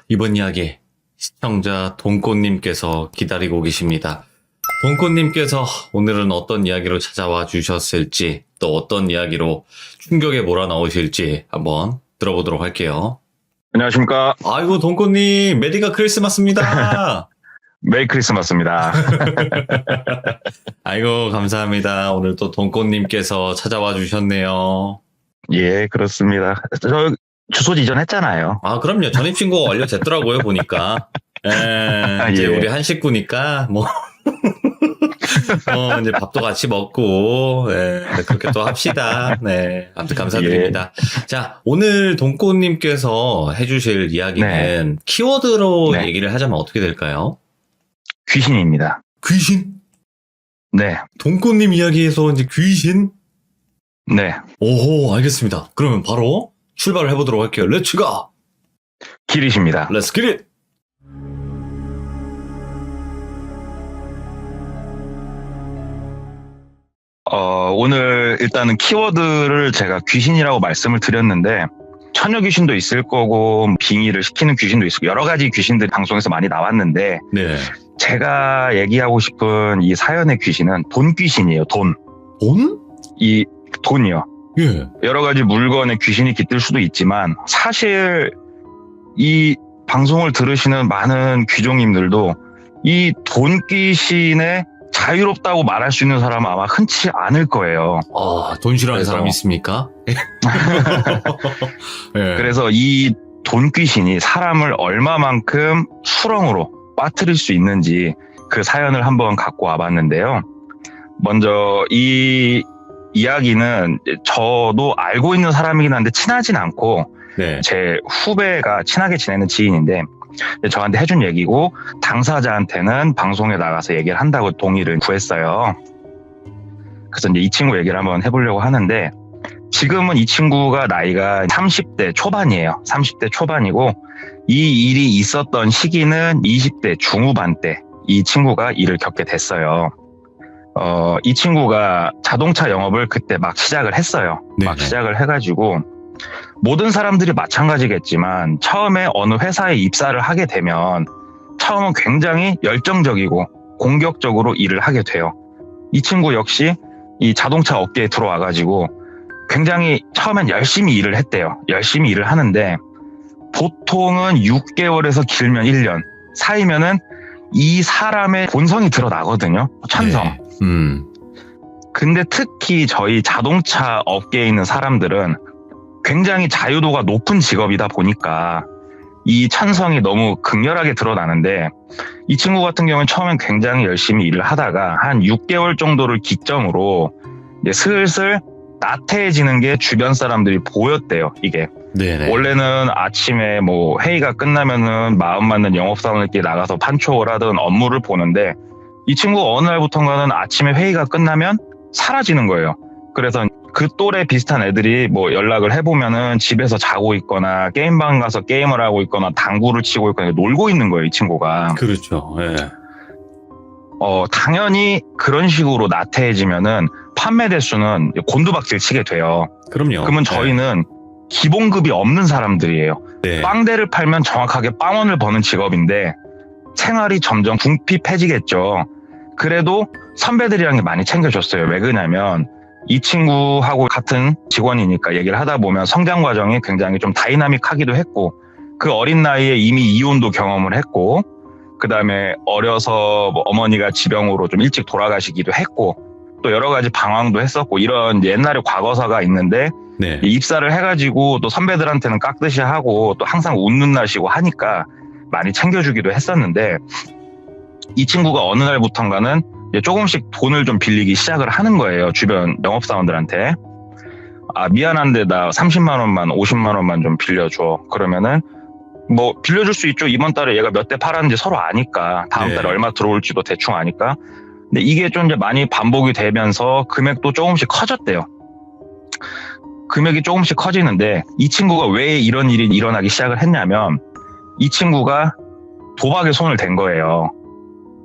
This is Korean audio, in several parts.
이번 이야기 시청자 돈꽃님께서 기다리고 계십니다. 돈꽃님께서 오늘은 어떤 이야기로 찾아와 주셨을지 또 어떤 이야기로 충격에 몰아넣으실지 한번 들어보도록 할게요. 안녕하십니까. 아이고 돈꽃님 메리가 크리스마스입니다. 메리 크리스마스입니다. 아이고 감사합니다. 오늘 또 돈꽃님께서 찾아와 주셨네요. 예, 그렇습니다. 저 주소 지정했잖아요. 아 그럼요. 전입신고가 완료됐더라고요 보니까. 이제 예. 우리 한 식구니까 뭐 이제 밥도 같이 먹고 그렇게 또 합시다. 네, 아무튼 감사드립니다. 자, 오늘 돈꽃님께서 해주실 이야기는 키워드로 얘기를 하자면 어떻게 될까요? 귀신입니다. 귀신? 네. 돈꽃님 이야기에서 이제 귀신? 네. 오호, 알겠습니다. 그러면 바로 출발을 해보도록 할게요. 렛츠 고! 기릿입니다. 렛츠 기릿! 오늘 일단은 키워드를 제가 귀신이라고 말씀을 드렸는데 처녀 귀신도 있을 거고 빙의를 시키는 귀신도 있고 여러 가지 귀신들이 방송에서 많이 나왔는데 네. 제가 얘기하고 싶은 이 사연의 귀신은 돈 귀신이에요. 돈. 돈? 이 돈이요. 예. 여러 가지 물건에 귀신이 깃들 수도 있지만 사실 이 방송을 들으시는 많은 귀종님들도 이 돈 귀신에 자유롭다고 말할 수 있는 사람은 아마 흔치 않을 거예요. 아, 돈 싫어하는 그래서- 사람 있습니까? 예. 그래서 이 돈 귀신이 사람을 얼마만큼 수렁으로 빠뜨릴 수 있는지 그 사연을 한번 갖고 와봤는데요. 먼저 이 이야기는 저도 알고 있는 사람이긴 한데 친하진 않고 네. 제 후배가 친하게 지내는 지인인데 저한테 해준 얘기고 당사자한테는 방송에 나가서 얘기를 한다고 동의를 구했어요. 그래서 이제 이 친구 얘기를 한번 해보려고 하는데 지금은 이 친구가 나이가 30대 초반이에요. 30대 초반이고 이 일이 있었던 시기는 20대 중후반 때 이 친구가 일을 겪게 됐어요. 이 친구가 자동차 영업을 그때 막 시작을 했어요. 막 네네. 시작을 해가지고 모든 사람들이 마찬가지겠지만 처음에 어느 회사에 입사를 하게 되면 처음은 굉장히 열정적이고 공격적으로 일을 하게 돼요. 이 친구 역시 이 자동차 업계에 들어와가지고 굉장히 처음엔 열심히 일을 했대요. 열심히 일을 하는데 보통은 6개월에서 길면 1년 사이면은 이 사람의 본성이 드러나거든요. 천성. 네. 근데 특히 저희 자동차 업계에 있는 사람들은 굉장히 자유도가 높은 직업이다 보니까 이 천성이 너무 극렬하게 드러나는데 이 친구 같은 경우는 처음엔 굉장히 열심히 일을 하다가 한 6개월 정도를 기점으로 이제 슬슬 나태해지는 게 주변 사람들이 보였대요. 이게 네네. 원래는 아침에 뭐 회의가 끝나면은 마음 맞는 영업사원들끼리 나가서 판촉을 하던 업무를 보는데 이 친구가 어느 날부턴가는 아침에 회의가 끝나면 사라지는 거예요. 그래서 그 또래 비슷한 애들이 뭐 연락을 해보면은 집에서 자고 있거나 게임방 가서 게임을 하고 있거나 당구를 치고 있거나 놀고 있는 거예요, 이 친구가. 그렇죠. 예. 당연히 그런 식으로 나태해지면은 판매 대수는 곤두박질 치게 돼요. 그럼요. 그러면 저희는 기본급이 없는 사람들이에요. 네. 빵대를 팔면 정확하게 빵원을 버는 직업인데 생활이 점점 궁핍해지겠죠. 그래도 선배들이랑 많이 챙겨줬어요. 왜 그러냐면 이 친구하고 같은 직원이니까 얘기를 하다 보면 성장 과정이 굉장히 좀 다이나믹하기도 했고 그 어린 나이에 이미 이혼도 경험을 했고 그 다음에 어려서 뭐 어머니가 지병으로 좀 일찍 돌아가시기도 했고 또 여러 가지 방황도 했었고 이런 옛날에 과거사가 있는데 네. 입사를 해가지고 또 선배들한테는 깍듯이 하고 또 항상 웃는 날씨고 하니까 많이 챙겨주기도 했었는데 이 친구가 어느 날부턴가는 이제 조금씩 돈을 좀 빌리기 시작을 하는 거예요. 주변 영업사원들한테. 아, 미안한데 나 30만 원만 50만 원만 좀 빌려줘. 그러면은 뭐 빌려줄 수 있죠. 이번 달에 얘가 몇 대 팔았는지 서로 아니까 다음 달에 얼마 들어올지도 대충 아니까. 근데 이게 좀 이제 많이 반복이 되면서 금액도 조금씩 커졌대요. 금액이 조금씩 커지는데 이 친구가 왜 이런 일이 일어나기 시작을 했냐면 이 친구가 도박에 손을 댄 거예요.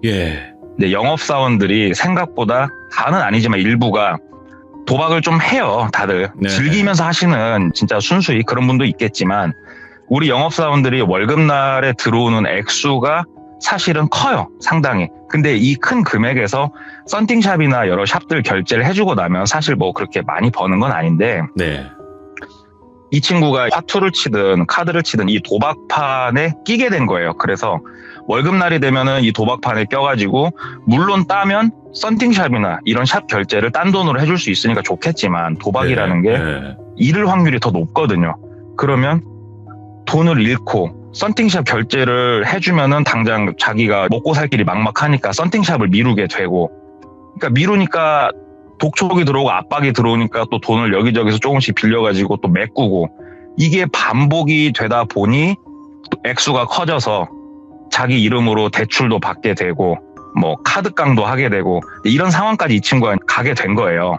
예. 근데 영업사원들이 생각보다 다는 아니지만 일부가 도박을 좀 해요. 다들 네. 즐기면서 하시는 진짜 순수히 그런 분도 있겠지만 우리 영업사원들이 월급날에 들어오는 액수가 사실은 커요. 상당히. 근데 이 큰 금액에서 썬팅샵이나 여러 샵들 결제를 해주고 나면 사실 뭐 그렇게 많이 버는 건 아닌데 네. 이 친구가 화투를 치든 카드를 치든 이 도박판에 끼게 된 거예요. 그래서 월급날이 되면은 이 도박판에 껴가지고 물론 따면 썬팅샵이나 이런 샵 결제를 딴 돈으로 해줄 수 있으니까 좋겠지만 도박이라는 게 잃을 확률이 더 높거든요. 그러면 돈을 잃고 썬팅샵 결제를 해주면은 당장 자기가 먹고 살 길이 막막하니까 썬팅샵을 미루게 되고, 그러니까 미루니까 독촉이 들어오고 압박이 들어오니까 또 돈을 여기저기서 조금씩 빌려가지고 또 메꾸고, 이게 반복이 되다 보니 또 액수가 커져서 자기 이름으로 대출도 받게 되고 뭐 카드깡도 하게 되고 이런 상황까지 이 친구가 가게 된 거예요.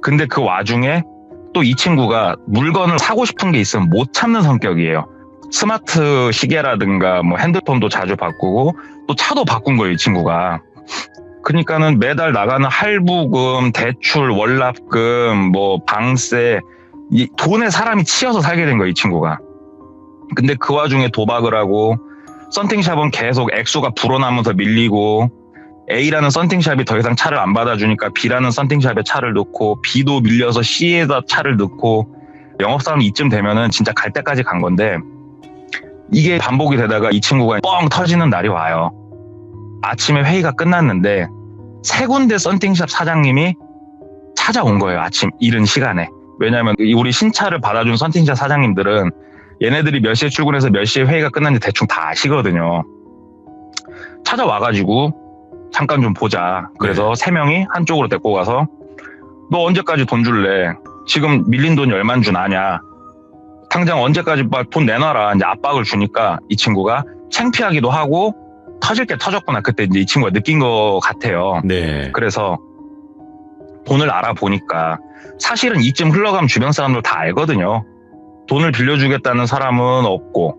근데 그 와중에 또 이 친구가 물건을 사고 싶은 게 있으면 못 참는 성격이에요. 스마트 시계라든가 뭐 핸드폰도 자주 바꾸고 또 차도 바꾼 거예요, 이 친구가. 그러니까는 매달 나가는 할부금, 대출, 월납금, 뭐 방세, 이 돈에 사람이 치여서 살게 된 거예요, 이 친구가. 근데 그 와중에 도박을 하고 썬팅샵은 계속 액수가 불어나면서 밀리고, A라는 썬팅샵이 더 이상 차를 안 받아주니까 B라는 썬팅샵에 차를 넣고, B도 밀려서 C에다 차를 넣고, 영업사원 이쯤 되면은 진짜 갈 때까지 간 건데, 이게 반복이 되다가 이 친구가 뻥 터지는 날이 와요. 아침에 회의가 끝났는데 세 군데 썬팅샵 사장님이 찾아온 거예요. 아침 이른 시간에. 왜냐하면 우리 신차를 받아준 썬팅샵 사장님들은 얘네들이 몇 시에 출근해서 몇 시에 회의가 끝났는지 대충 다 아시거든요. 찾아와가지고 잠깐 좀 보자. 그래서 세 명이 한쪽으로 데리고 가서 너 언제까지 돈 줄래? 지금 밀린 돈이 얼만 줄 아냐? 당장 언제까지 돈 내놔라. 이제 압박을 주니까 이 친구가 창피하기도 하고 터질 게 터졌구나. 그때 이제 이 친구가 느낀 것 같아요. 네. 그래서 돈을 알아보니까 사실은 이쯤 흘러가면 주변 사람들 다 알거든요. 돈을 빌려주겠다는 사람은 없고,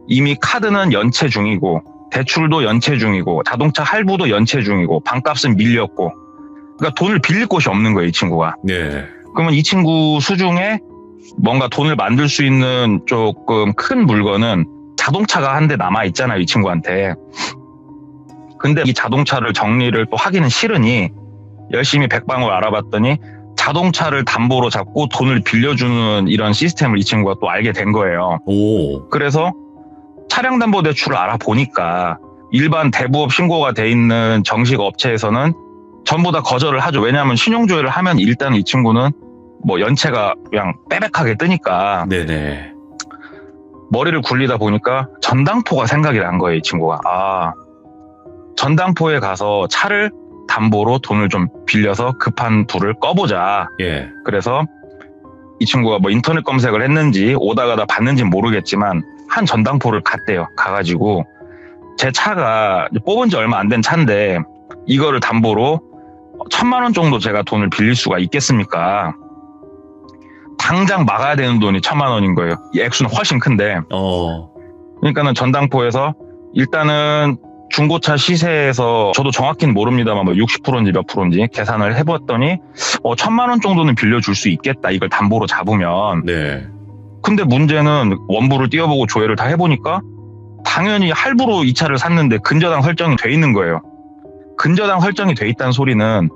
이미 카드는 연체 중이고, 대출도 연체 중이고, 자동차 할부도 연체 중이고, 방값은 밀렸고, 그러니까 돈을 빌릴 곳이 없는 거예요, 이 친구가. 네. 그러면 이 친구 수중에 뭔가 돈을 만들 수 있는 조금 큰 물건은 자동차가 한 대 남아 있잖아요, 이 친구한테. 근데 이 자동차를 정리를 또 하기는 싫으니 열심히 백방을 알아봤더니 자동차를 담보로 잡고 돈을 빌려주는 이런 시스템을 이 친구가 또 알게 된 거예요. 그래서 차량 담보 대출을 알아보니까 일반 대부업 신고가 돼 있는 정식 업체에서는 전부 다 거절을 하죠. 왜냐하면 신용조회를 하면 일단 이 친구는 뭐 연체가 그냥 빼백하게 뜨니까. 네네. 머리를 굴리다 보니까 전당포가 생각이 난 거예요, 이 친구가. 전당포에 가서 차를 담보로 돈을 좀 빌려서 급한 불을 꺼보자. 예. 그래서 이 친구가 뭐 인터넷 검색을 했는지 오다 가다 봤는지 모르겠지만 한 전당포를 갔대요. 가가지고 제 차가 뽑은 지 얼마 안 된 차인데 이거를 담보로 1,000만 원 정도 제가 돈을 빌릴 수가 있겠습니까? 당장 막아야 되는 돈이 1,000만 원인 거예요. 이 액수는 훨씬 큰데. 그러니까는 전당포에서 일단은 중고차 시세에서 저도 정확히는 모릅니다만 뭐 60%인지 몇 프로인지 계산을 해봤더니 1,000만 원 정도는 빌려줄 수 있겠다. 이걸 담보로 잡으면. 네. 근데 문제는 원부를 띄워보고 조회를 다 해보니까 당연히 할부로 이 차를 샀는데 근저당 설정이 돼 있는 거예요. 근저당 설정이 돼 있다는 소리는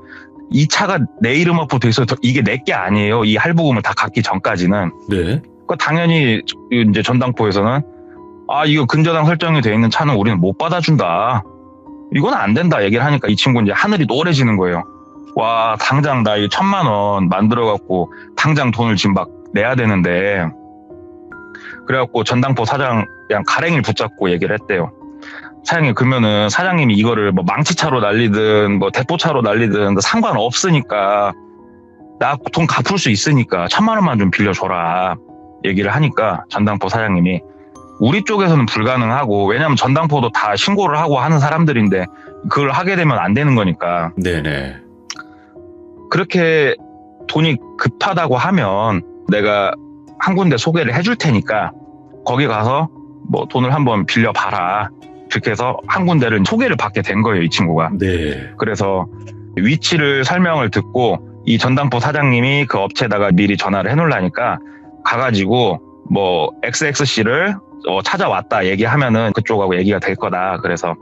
이 차가 내 이름 앞으로 돼 있어서 이게 내 게 아니에요. 이 할부금을 다 갚기 전까지는. 네. 그러니까 당연히 이제 전당포에서는 이거 근저당 설정이 돼 있는 차는 우리는 못 받아준다. 이건 안 된다 얘기를 하니까 이 친구는 이제 하늘이 노래지는 거예요. 와, 당장 나 이 1,000만 원 만들어갖고 당장 돈을 지금 막 내야 되는데. 그래갖고 전당포 사장 그냥 가랭이를 붙잡고 얘기를 했대요. 사장님, 그러면은 사장님이 이거를 뭐 망치차로 날리든 뭐 대포차로 날리든 상관없으니까 나 돈 갚을 수 있으니까 1,000만 원만 좀 빌려줘라 얘기를 하니까 전당포 사장님이 우리 쪽에서는 불가능하고, 왜냐면 전당포도 다 신고를 하고 하는 사람들인데 그걸 하게 되면 안 되는 거니까. 네네. 그렇게 돈이 급하다고 하면 내가 한 군데 소개를 해줄 테니까 거기 가서 뭐 돈을 한번 빌려봐라. 그렇게 해서 한 군데를 소개를 받게 된 거예요, 이 친구가. 네. 그래서 위치를 설명을 듣고 이 전당포 사장님이 그 업체에다가 미리 전화를 해놓으려니까 가가지고 뭐 XXC를 찾아왔다 얘기하면은 그쪽하고 얘기가 될 거다. 그래서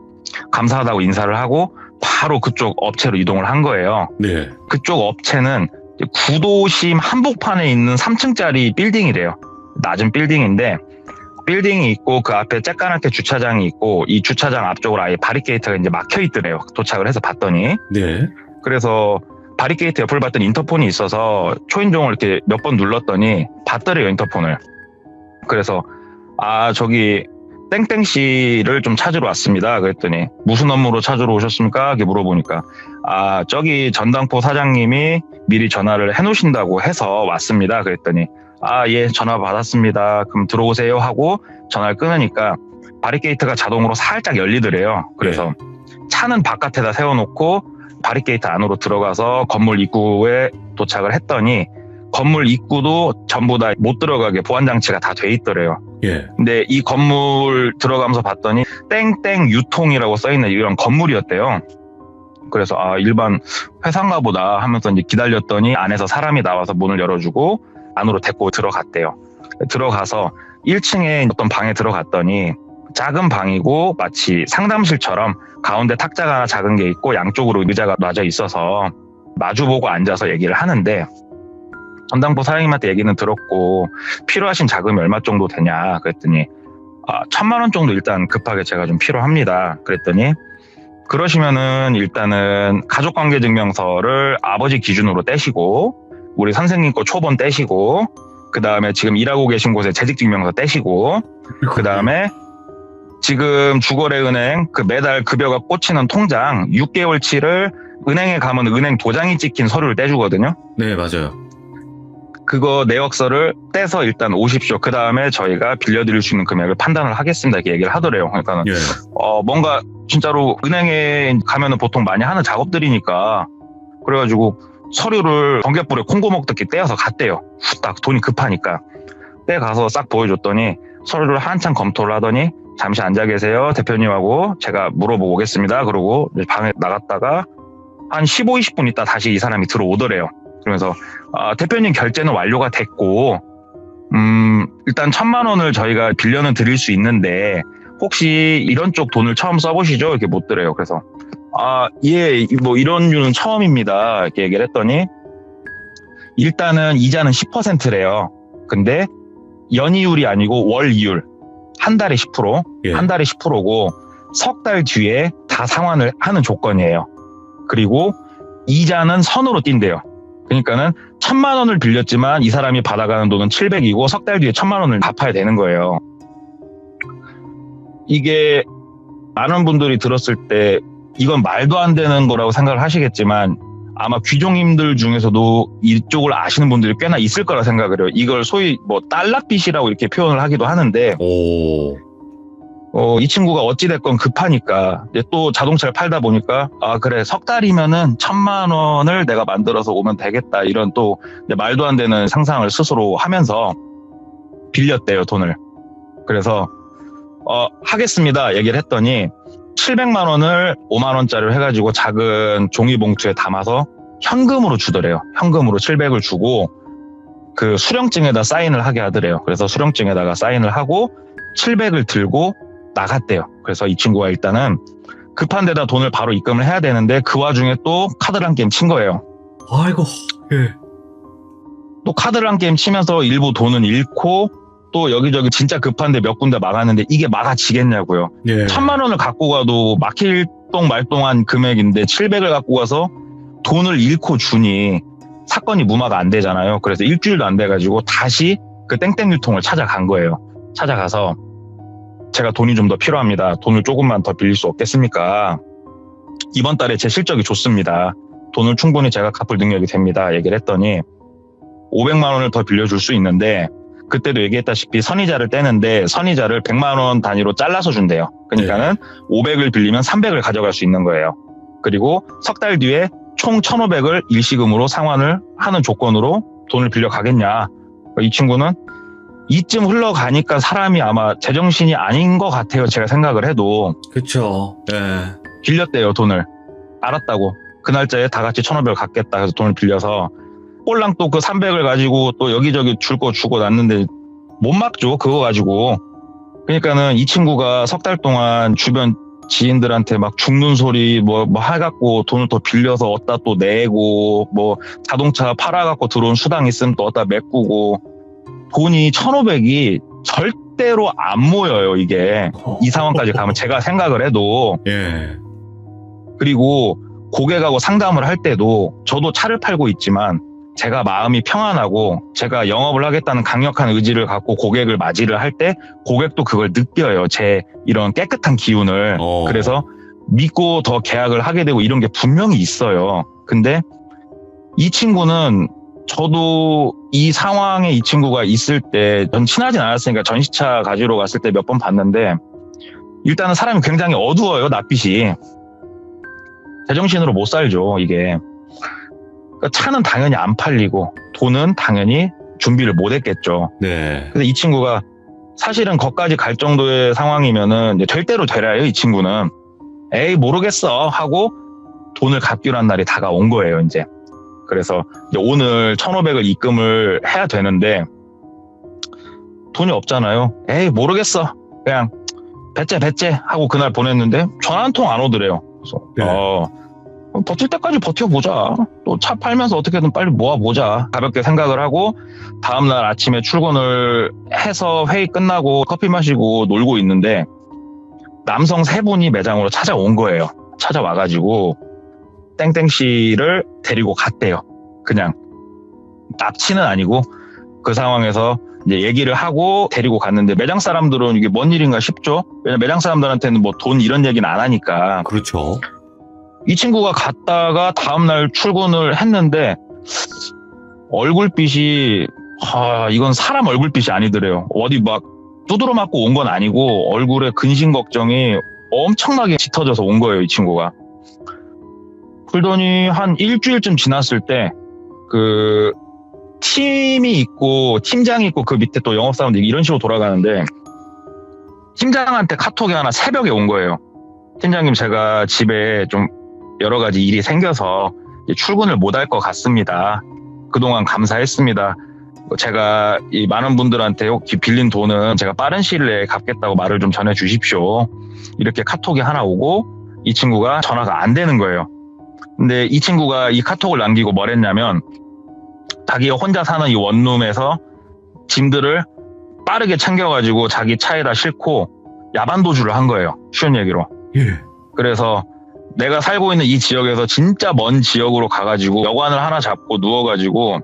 감사하다고 인사를 하고 바로 그쪽 업체로 이동을 한 거예요. 네. 그쪽 업체는 구도심 한복판에 있는 3층짜리 빌딩이래요. 낮은 빌딩인데 빌딩이 있고 그 앞에 쬐까맣게 주차장이 있고 이 주차장 앞쪽으로 아예 바리케이트가 이제 막혀 있더래요. 도착을 해서 봤더니. 네. 그래서 바리케이트 옆을 봤더니 인터폰이 있어서 초인종을 이렇게 몇 번 눌렀더니 받더래요, 인터폰을. 그래서 저기 땡땡씨를 좀 찾으러 왔습니다. 그랬더니 무슨 업무로 찾으러 오셨습니까? 이렇게 물어보니까 저기 전당포 사장님이 미리 전화를 해놓으신다고 해서 왔습니다. 그랬더니 예, 전화 받았습니다. 그럼 들어오세요 하고 전화를 끊으니까 바리케이트가 자동으로 살짝 열리더래요. 그래서 차는 바깥에다 세워놓고 바리케이트 안으로 들어가서 건물 입구에 도착을 했더니 건물 입구도 전부 다 못 들어가게 보안장치가 다 돼 있더래요. 예. 근데 이 건물 들어가면서 봤더니 땡땡 유통이라고 써있는 이런 건물이었대요. 그래서 일반 회사인가 보다 하면서 이제 기다렸더니 안에서 사람이 나와서 문을 열어주고 안으로 데리고 들어갔대요. 들어가서 1층에 어떤 방에 들어갔더니 작은 방이고 마치 상담실처럼 가운데 탁자가 하나 작은 게 있고 양쪽으로 의자가 놔져 있어서 마주보고 앉아서 얘기를 하는데 전당포 사장님한테 얘기는 들었고 필요하신 자금이 얼마 정도 되냐 그랬더니 1,000만 원 정도 일단 급하게 제가 좀 필요합니다. 그랬더니 그러시면은 일단은 가족관계증명서를 아버지 기준으로 떼시고 우리 선생님 거 초본 떼시고 그 다음에 지금 일하고 계신 곳에 재직증명서 떼시고 그 다음에 지금 주거래은행 그 매달 급여가 꽂히는 통장 6개월치를 은행에 가면 은행 도장이 찍힌 서류를 떼주거든요. 네, 맞아요. 그거 내역서를 떼서 일단 오십시오. 그 다음에 저희가 빌려드릴 수 있는 금액을 판단을 하겠습니다. 이렇게 얘기를 하더래요. 그러니까는 예. 뭔가 진짜로 은행에 가면은 보통 많이 하는 작업들이니까 그래가지고 서류를 번갯불에 콩고 먹듯이 떼어서 갔대요. 후딱 돈이 급하니까 떼가서 싹 보여줬더니 서류를 한참 검토를 하더니 잠시 앉아 계세요. 대표님하고 제가 물어보고 오겠습니다. 그러고 방에 나갔다가 한 15, 20분 있다 다시 이 사람이 들어오더래요. 그러면서 대표님 결제는 완료가 됐고 일단 1,000만 원을 저희가 빌려는 드릴 수 있는데 혹시 이런 쪽 돈을 처음 써보시죠? 이렇게 묻더래요. 그래서 예, 뭐 이런 류는 처음입니다. 이렇게 얘기를 했더니 일단은 이자는 10%래요. 근데 연이율이 아니고 월이율 한 달에 10%, 예. 한 달에 10%고 석 달 뒤에 다 상환을 하는 조건이에요. 그리고 이자는 선으로 뛴대요. 그러니까는 1,000만 원을 빌렸지만 이 사람이 받아가는 돈은 700이고 석 달 뒤에 1,000만 원을 갚아야 되는 거예요. 이게 많은 분들이 들었을 때 이건 말도 안 되는 거라고 생각을 하시겠지만 아마 귀종님들 중에서도 이쪽을 아시는 분들이 꽤나 있을 거라 생각을 해요. 이걸 소위 뭐 달러빚이라고 이렇게 표현을 하기도 하는데 이 친구가 어찌됐건 급하니까 이제 또 자동차를 팔다 보니까 그래 석 달이면은 1,000만 원을 내가 만들어서 오면 되겠다 이런 또 이제 말도 안 되는 상상을 스스로 하면서 빌렸대요 돈을. 그래서 하겠습니다 얘기를 했더니 700만 원을 5만 원짜리로 해가지고 작은 종이봉투에 담아서 현금으로 주더래요. 현금으로 700을 주고 그 수령증에다 사인을 하게 하더래요. 그래서 수령증에다가 사인을 하고 700을 들고 나갔대요. 그래서 이 친구가 일단은 급한 데다 돈을 바로 입금을 해야 되는데 그 와중에 또 카드를 한 게임 친 거예요. 아이고. 예. 또 카드를 한 게임 치면서 일부 돈은 잃고 또 여기저기 진짜 급한데 몇 군데 막았는데 이게 막아지겠냐고요. 예. 1,000만 원을 갖고 가도 막힐 똥 말똥한 금액인데 700을 갖고 가서 돈을 잃고 주니 사건이 무마가 안 되잖아요. 그래서 일주일도 안 돼가지고 다시 그 땡땡 유통을 찾아간 거예요. 찾아가서 제가 돈이 좀 더 필요합니다. 돈을 조금만 더 빌릴 수 없겠습니까? 이번 달에 제 실적이 좋습니다. 돈을 충분히 제가 갚을 능력이 됩니다. 얘기를 했더니 500만 원을 더 빌려줄 수 있는데 그때도 얘기했다시피 선이자를 떼는데 선이자를 100만 원 단위로 잘라서 준대요. 그러니까는 500을 빌리면 300을 가져갈 수 있는 거예요. 그리고 석 달 뒤에 총 1,500을 일시금으로 상환을 하는 조건으로 돈을 빌려 가겠냐. 이 친구는 이쯤 흘러가니까 사람이 아마 제정신이 아닌 것 같아요. 제가 생각을 해도. 그쵸. 예. 빌렸대요, 돈을. 알았다고. 그 날짜에 다 같이 1,500을 갚겠다 해서 돈을 빌려서 꼴랑 또 그 300을 가지고 또 여기저기 줄 거 주고 났는데 못 막죠. 그거 가지고. 그러니까는 이 친구가 석 달 동안 주변 지인들한테 막 죽는 소리 뭐 해갖고 돈을 더 빌려서 얻다 또 내고 뭐 자동차 팔아갖고 들어온 수당 있으면 또 얻다 메꾸고 돈이 1,500이 절대로 안 모여요. 이게 이 상황까지 가면 제가 생각을 해도. 예. 그리고 고객하고 상담을 할 때도 저도 차를 팔고 있지만 제가 마음이 평안하고 제가 영업을 하겠다는 강력한 의지를 갖고 고객을 맞이를 할 때 고객도 그걸 느껴요. 제 이런 깨끗한 기운을. 그래서 믿고 더 계약을 하게 되고 이런 게 분명히 있어요. 근데 이 친구는 저도 이 상황에 이 친구가 있을 때 전 친하진 않았으니까 전시차 가지러 갔을 때 몇 번 봤는데 일단은 사람이 굉장히 어두워요. 낯빛이. 제정신으로 못 살죠. 이게. 그러니까 차는 당연히 안 팔리고 돈은 당연히 준비를 못 했겠죠. 네. 근데 이 친구가 사실은 거기까지 갈 정도의 상황이면은 이제 될 대로 되라요. 이 친구는. 에이 모르겠어 하고 돈을 갚기로 한 날이 다가온 거예요. 이제. 그래서 이제 오늘 1,500을 입금을 해야 되는데 돈이 없잖아요. 에이 모르겠어. 그냥 배째 하고 그날 보냈는데 전화 한 통 안 오더래요. 그래서 네. 버틸 때까지 버텨보자. 또 차 팔면서 어떻게든 빨리 모아보자. 가볍게 생각을 하고 다음날 아침에 출근을 해서 회의 끝나고 커피 마시고 놀고 있는데 남성 3분이 매장으로 찾아온 거예요. 찾아와가지고 땡땡 씨를 데리고 갔대요. 그냥 납치는 아니고 그 상황에서 이제 얘기를 하고 데리고 갔는데 매장 사람들은 이게 뭔 일인가 싶죠. 왜냐면 매장 사람들한테는 뭐 돈 이런 얘기는 안 하니까. 그렇죠. 이 친구가 갔다가 다음날 출근을 했는데 얼굴빛이 이건 사람 얼굴빛이 아니더래요. 어디 막 두드러 맞고 온 건 아니고 얼굴에 근심 걱정이 엄청나게 짙어져서 온 거예요. 이 친구가. 그러더니 한 일주일쯤 지났을 때 그 팀이 있고 팀장이 있고 그 밑에 또 영업사원들이 이런 식으로 돌아가는데 팀장한테 카톡이 하나 새벽에 온 거예요. 팀장님 제가 집에 좀 여러 가지 일이 생겨서 출근을 못 할 것 같습니다. 그동안 감사했습니다. 제가 이 많은 분들한테 빌린 돈은 제가 빠른 시일 내에 갚겠다고 말을 좀 전해 주십시오. 이렇게 카톡이 하나 오고 이 친구가 전화가 안 되는 거예요. 근데 이 친구가 이 카톡을 남기고 뭘 했냐면 자기가 혼자 사는 이 원룸에서 짐들을 빠르게 챙겨가지고 자기 차에다 싣고 야반도주를 한 거예요. 쉬운 얘기로. 예. 그래서 내가 살고 있는 이 지역에서 진짜 먼 지역으로 가가지고 여관을 하나 잡고 누워가지고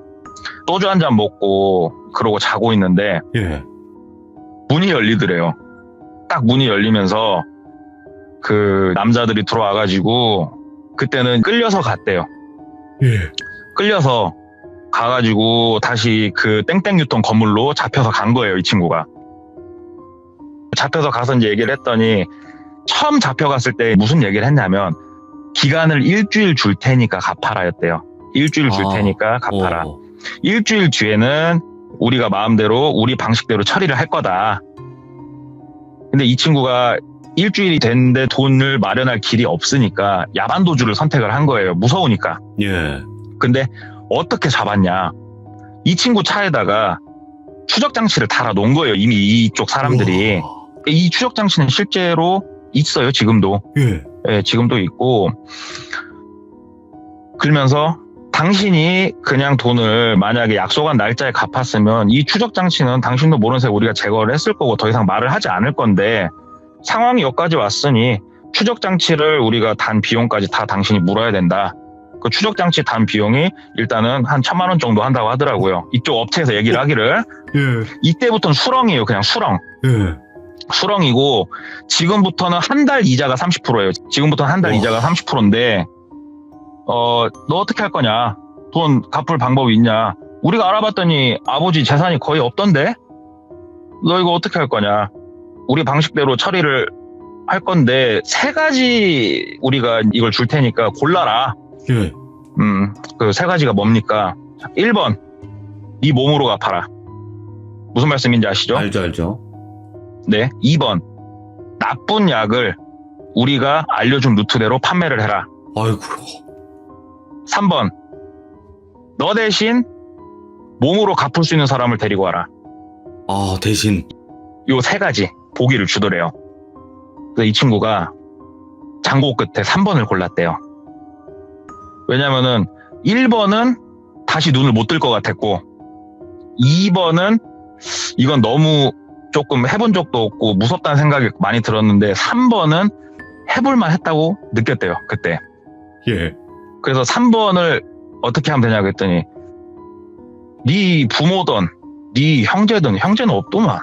소주 한 잔 먹고 그러고 자고 있는데 예. 문이 열리더래요. 딱 문이 열리면서 그 남자들이 들어와가지고 그때는 끌려서 갔대요. 예. 끌려서 가가지고 다시 그 땡땡 유통 건물로 잡혀서 간 거예요. 이 친구가. 잡혀서 가서 이제 얘기를 했더니 처음 잡혀갔을 때 무슨 얘기를 했냐면 기간을 일주일 줄 테니까 갚아라 였대요. 일주일 줄 테니까 갚아라. 일주일 뒤에는 우리가 마음대로 우리 방식대로 처리를 할 거다. 근데 이 친구가 일주일이 됐는데 돈을 마련할 길이 없으니까 야반도주를 선택을 한 거예요. 무서우니까. 예. 근데 어떻게 잡았냐. 이 친구 차에다가 추적장치를 달아놓은 거예요. 이미 이쪽 사람들이. 우와. 이 추적장치는 실제로 있어요. 지금도. 예. 예, 지금도 있고. 그러면서 당신이 그냥 돈을 만약에 약속한 날짜에 갚았으면 이 추적장치는 당신도 모르는 사이 우리가 제거를 했을 거고 더 이상 말을 하지 않을 건데 상황이 여기까지 왔으니 추적장치를 우리가 단 비용까지 다 당신이 물어야 된다. 그 추적장치 단 비용이 일단은 한 1,000만 원 정도 한다고 하더라고요. 이쪽 업체에서 얘기를 하기를. 예. 이때부터는 수렁이에요. 그냥 수렁. 예. 수렁이고 지금부터는 한 달 이자가 30%예요. 지금부터는 한 달 이자가 30%인데 너 어떻게 할 거냐? 돈 갚을 방법이 있냐? 우리가 알아봤더니 아버지 재산이 거의 없던데? 너 이거 어떻게 할 거냐? 우리 방식대로 처리를 할 건데 3가지 우리가 이걸 줄 테니까 골라라. 예. 그 3가지가 뭡니까? 1번, 네 몸으로 갚아라. 무슨 말씀인지 아시죠? 알죠. 네. 2번, 나쁜 약을 우리가 알려준 루트대로 판매를 해라. 아이고. 3번, 너 대신 몸으로 갚을 수 있는 사람을 데리고 와라. 아, 대신. 요 세 가지 보기를 주더래요. 그래서 이 친구가 장고 끝에 3번을 골랐대요. 왜냐면은 1번은 다시 눈을 못 뜰 것 같았고 2번은 이건 너무 조금 해본 적도 없고 무섭다는 생각이 많이 들었는데 3번은 해볼만 했다고 느꼈대요. 그때. 예. 그래서 3번을 어떻게 하면 되냐고 했더니 네 부모든 네 형제든 형제는 없더만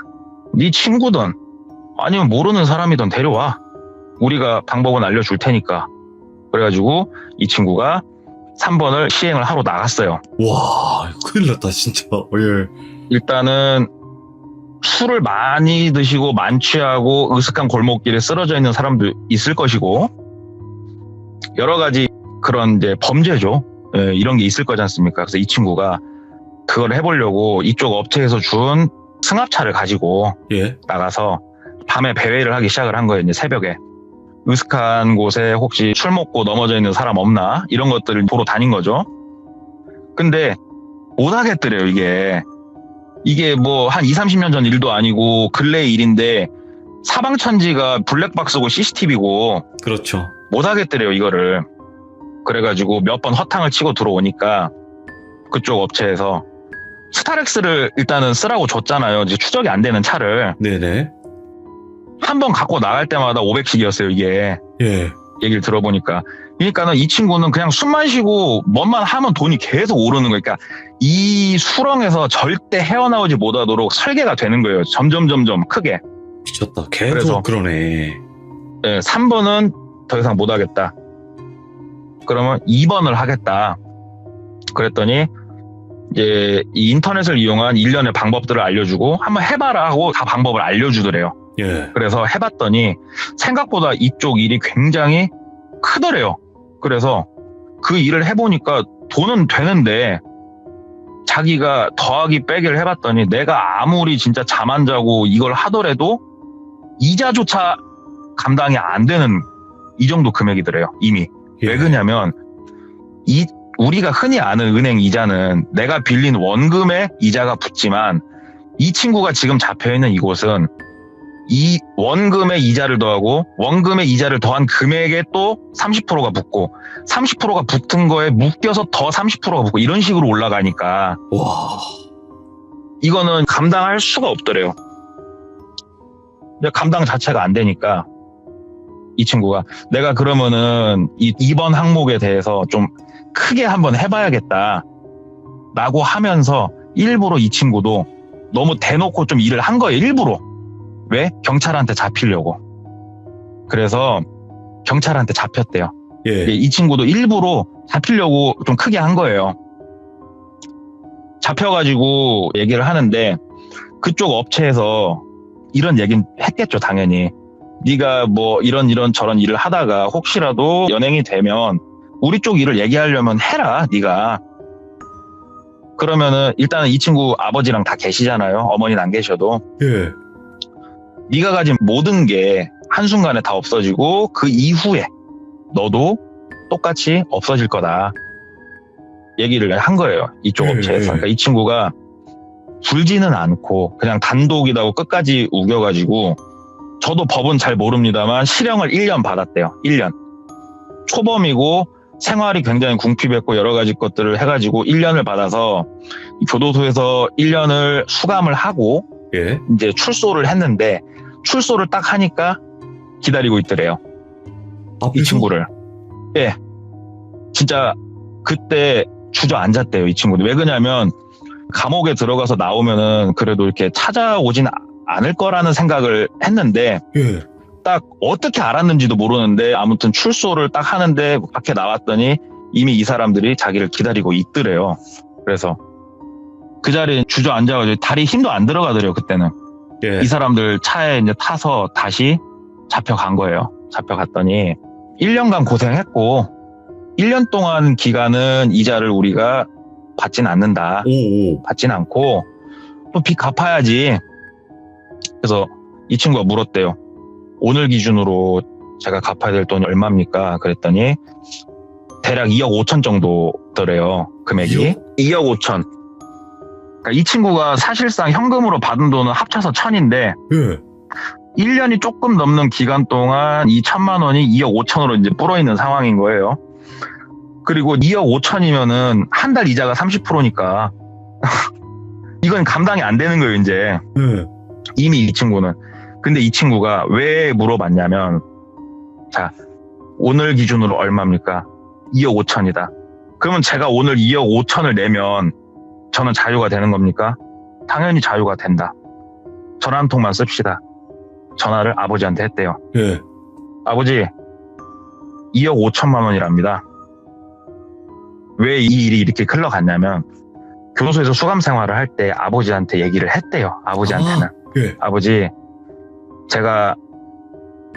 네 친구든 아니면 모르는 사람이든 데려와. 우리가 방법은 알려줄 테니까. 그래가지고 이 친구가 3번을 시행을 하러 나갔어요. 와, 큰일 났다, 진짜. 예. 일단은 술을 많이 드시고 만취하고 으슥한 골목길에 쓰러져 있는 사람도 있을 것이고 여러 가지 그런 이제 범죄죠. 예, 이런 게 있을 거지 않습니까? 그래서 이 친구가 그걸 해보려고 이쪽 업체에서 준 승합차를 가지고 예. 나가서 밤에 배회를 하기 시작을 한 거예요. 이제 새벽에. 으슥한 곳에 혹시 술 먹고 넘어져 있는 사람 없나? 이런 것들을 보러 다닌 거죠. 근데 못 하겠더래요, 이게. 이게 뭐 한 20-30년 전 일도 아니고 근래 일인데 사방천지가 블랙박스고 CCTV고 그렇죠. 못 하겠더래요, 이거를. 그래가지고 몇 번 허탕을 치고 들어오니까 그쪽 업체에서 스타렉스를 일단은 쓰라고 줬잖아요. 이제 추적이 안 되는 차를. 네네. 한 번 갖고 나갈 때마다 500씩이었어요, 이게. 예. 얘기를 들어보니까. 그러니까는 이 친구는 그냥 숨만 쉬고 뭔만 하면 돈이 계속 오르는 거예요. 그러니까 이 수렁에서 절대 헤어나오지 못하도록 설계가 되는 거예요. 점점 크게. 미쳤다. 계속 그래서 그러네. 네, 3번은 더 이상 못 하겠다. 그러면 2번을 하겠다. 그랬더니 이제 이 인터넷을 이용한 일련의 방법들을 알려주고 한번 해봐라 하고 다 방법을 알려주더래요. 예. 그래서 해봤더니 생각보다 이쪽 일이 굉장히 크더래요. 그래서 그 일을 해보니까 돈은 되는데 자기가 더하기 빼기를 해봤더니 내가 아무리 진짜 잠 안 자고 이걸 하더라도 이자조차 감당이 안 되는 이 정도 금액이더래요. 이미. 예. 왜 그러냐면 우리가 흔히 아는 은행 이자는 내가 빌린 원금에 이자가 붙지만 이 친구가 지금 잡혀있는 이곳은 이 원금의 이자를 더하고 원금의 이자를 더한 금액에 또 30%가 붙고 30%가 붙은 거에 묶여서 더 30%가 붙고 이런 식으로 올라가니까 와. 이거는 감당할 수가 없더래요. 감당 자체가 안 되니까 이 친구가 내가 그러면은 이 2번 항목에 대해서 좀 크게 한번 해봐야겠다 라고 하면서 일부러 이 친구도 너무 대놓고 좀 일을 한 거예요. 일부러. 왜? 경찰한테 잡히려고. 그래서 경찰한테 잡혔대요. 예. 이 친구도 일부러 잡히려고 좀 크게 한 거예요. 잡혀가지고 얘기를 하는데 그쪽 업체에서 이런 얘기는 했겠죠, 당연히. 네가 뭐 이런 저런 일을 하다가 혹시라도 연행이 되면 우리 쪽 일을 얘기하려면 해라, 네가. 그러면은 일단은 이 친구 아버지랑 다 계시잖아요. 어머니는 안 계셔도. 예. 네가 가진 모든 게 한순간에 다 없어지고 그 이후에 너도 똑같이 없어질 거다. 얘기를 한 거예요. 이쪽 업체에서. 그러니까 이 친구가 굴지는 않고 그냥 단독이라고 끝까지 우겨가지고 저도 법은 잘 모릅니다만 실형을 1년 받았대요. 1년. 초범이고 생활이 굉장히 궁핍했고 여러 가지 것들을 해가지고 1년을 받아서 교도소에서 1년을 수감을 하고 예. 이제 출소를 했는데 출소를 딱 하니까 기다리고 있더래요. 이 친구를. 예. 진짜 그때 주저앉았대요, 이 친구는. 왜 그러냐면 감옥에 들어가서 나오면은 그래도 이렇게 찾아오진 않을 거라는 생각을 했는데 예. 딱 어떻게 알았는지도 모르는데 아무튼 출소를 딱 하는데 밖에 나왔더니 이미 이 사람들이 자기를 기다리고 있더래요. 그래서 그 자리에 주저앉아가지고 다리 힘도 안 들어가더래요, 그때는. 예. 이 사람들 차에 이제 타서 다시 잡혀간 거예요. 잡혀갔더니 1년간 고생했고 1년 동안 기간은 이자를 우리가 받진 않는다. 오. 받진 않고 또 빚 갚아야지. 그래서 이 친구가 물었대요. 오늘 기준으로 제가 갚아야 될 돈이 얼마입니까? 그랬더니 대략 2억 5천 정도더래요. 금액이. 2억 5천. 그러니까 이 친구가 사실상 현금으로 받은 돈은 합쳐서 1,000인데 예. 1년이 조금 넘는 기간 동안 이 1,000만 원이 2억 5천으로 이제 불어 있는 상황인 거예요. 그리고 2억 5천이면은 한 달 이자가 30%니까 이건 감당이 안 되는 거예요, 이제. 예. 이미 이 친구는. 근데 이 친구가 왜 물어봤냐면, 자, 오늘 기준으로 얼마입니까? 2억 5천이다. 그러면 제가 오늘 2억 5천을 내면 저는 자유가 되는 겁니까? 당연히 자유가 된다. 전화 한 통만 씁시다. 전화를 아버지한테 했대요. 예. 아버지, 2억 5천만 원이랍니다. 왜 이 일이 이렇게 흘러갔냐면, 교도소에서 수감 생활을 할 때 아버지한테 얘기를 했대요. 아버지한테는. 예. 아버지, 제가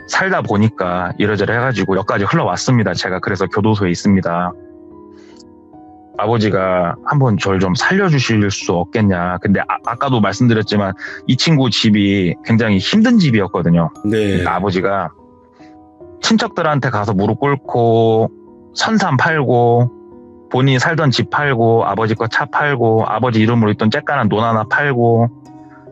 살다 보니까 이러저러 해가지고 여기까지 흘러왔습니다. 제가 그래서 교도소에 있습니다. 아버지가 한번 저를 좀 살려주실 수 없겠냐. 근데 아까도 말씀드렸지만 이 친구 집이 굉장히 힘든 집이었거든요. 네. 그러니까 아버지가 친척들한테 가서 무릎 꿇고 선산 팔고 본인이 살던 집 팔고 아버지 거 차 팔고 아버지 이름으로 있던 쬐깐한 논 하나 팔고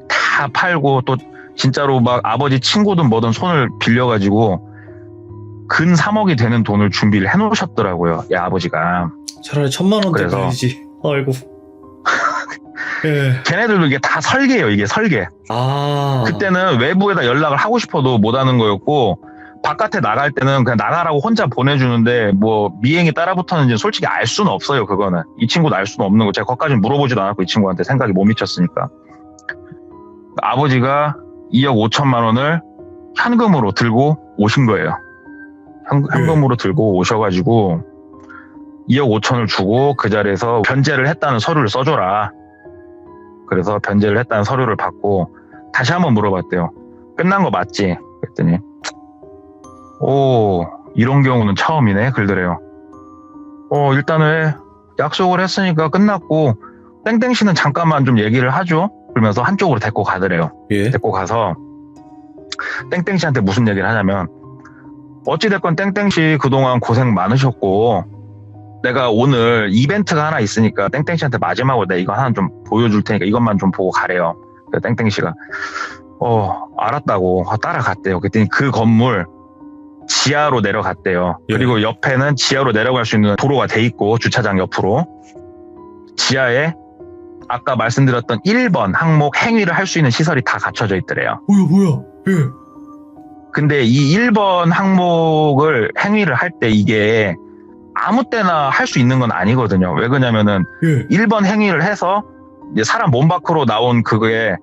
다 팔고 또 진짜로 막 아버지 친구든 뭐든 손을 빌려가지고 근 3억이 되는 돈을 준비를 해놓으셨더라고요. 이 아버지가. 차라리 1,000만 원대 그래서- 빌리지. 아이고. 예. 걔네들도 이게 다 설계예요. 이게 설계. 아. 그때는 외부에다 연락을 하고 싶어도 못하는 거였고 바깥에 나갈 때는 그냥 나가라고 혼자 보내주는데 뭐 미행이 따라붙었는지 솔직히 알 수는 없어요. 그거는 이 친구도 알 수는 없는 거. 제가 거기까지는 물어보지도 않았고 이 친구한테 생각이 못 미쳤으니까. 아버지가 2억 5천만 원을 현금으로 들고 오신 거예요. 현금으로 들고 오셔가지고 2억 5천을 주고 그 자리에서 변제를 했다는 서류를 써줘라. 그래서 변제를 했다는 서류를 받고 다시 한번 물어봤대요. 끝난 거 맞지? 그랬더니 오, 이런 경우는 처음이네. 그러더래요. 일단은 약속을 했으니까 끝났고 땡땡 씨는 잠깐만 좀 얘기를 하죠. 그러면서 한쪽으로 데리고 가더래요. 예. 데리고 가서 땡땡 씨한테 무슨 얘기를 하냐면 어찌됐건 땡땡 씨 그동안 고생 많으셨고 내가 오늘 이벤트가 하나 있으니까 땡땡 씨한테 마지막으로 내가 이거 하나 좀 보여줄 테니까 이것만 좀 보고 가래요. 그래서 땡땡 씨가 알았다고 따라갔대요. 그랬더니 그 건물 지하로 내려갔대요. 예. 그리고 옆에는 지하로 내려갈 수 있는 도로가 돼 있고 주차장 옆으로 지하에 아까 말씀드렸던 1번 항목 행위를 할 수 있는 시설이 다 갖춰져 있더래요. 뭐야. 예. 근데 이 1번 항목을 행위를 할 때 이게 아무 때나 할 수 있는 건 아니거든요. 왜 그러냐면은 예. 1번 행위를 해서 이제 사람 몸 밖으로 나온 그거에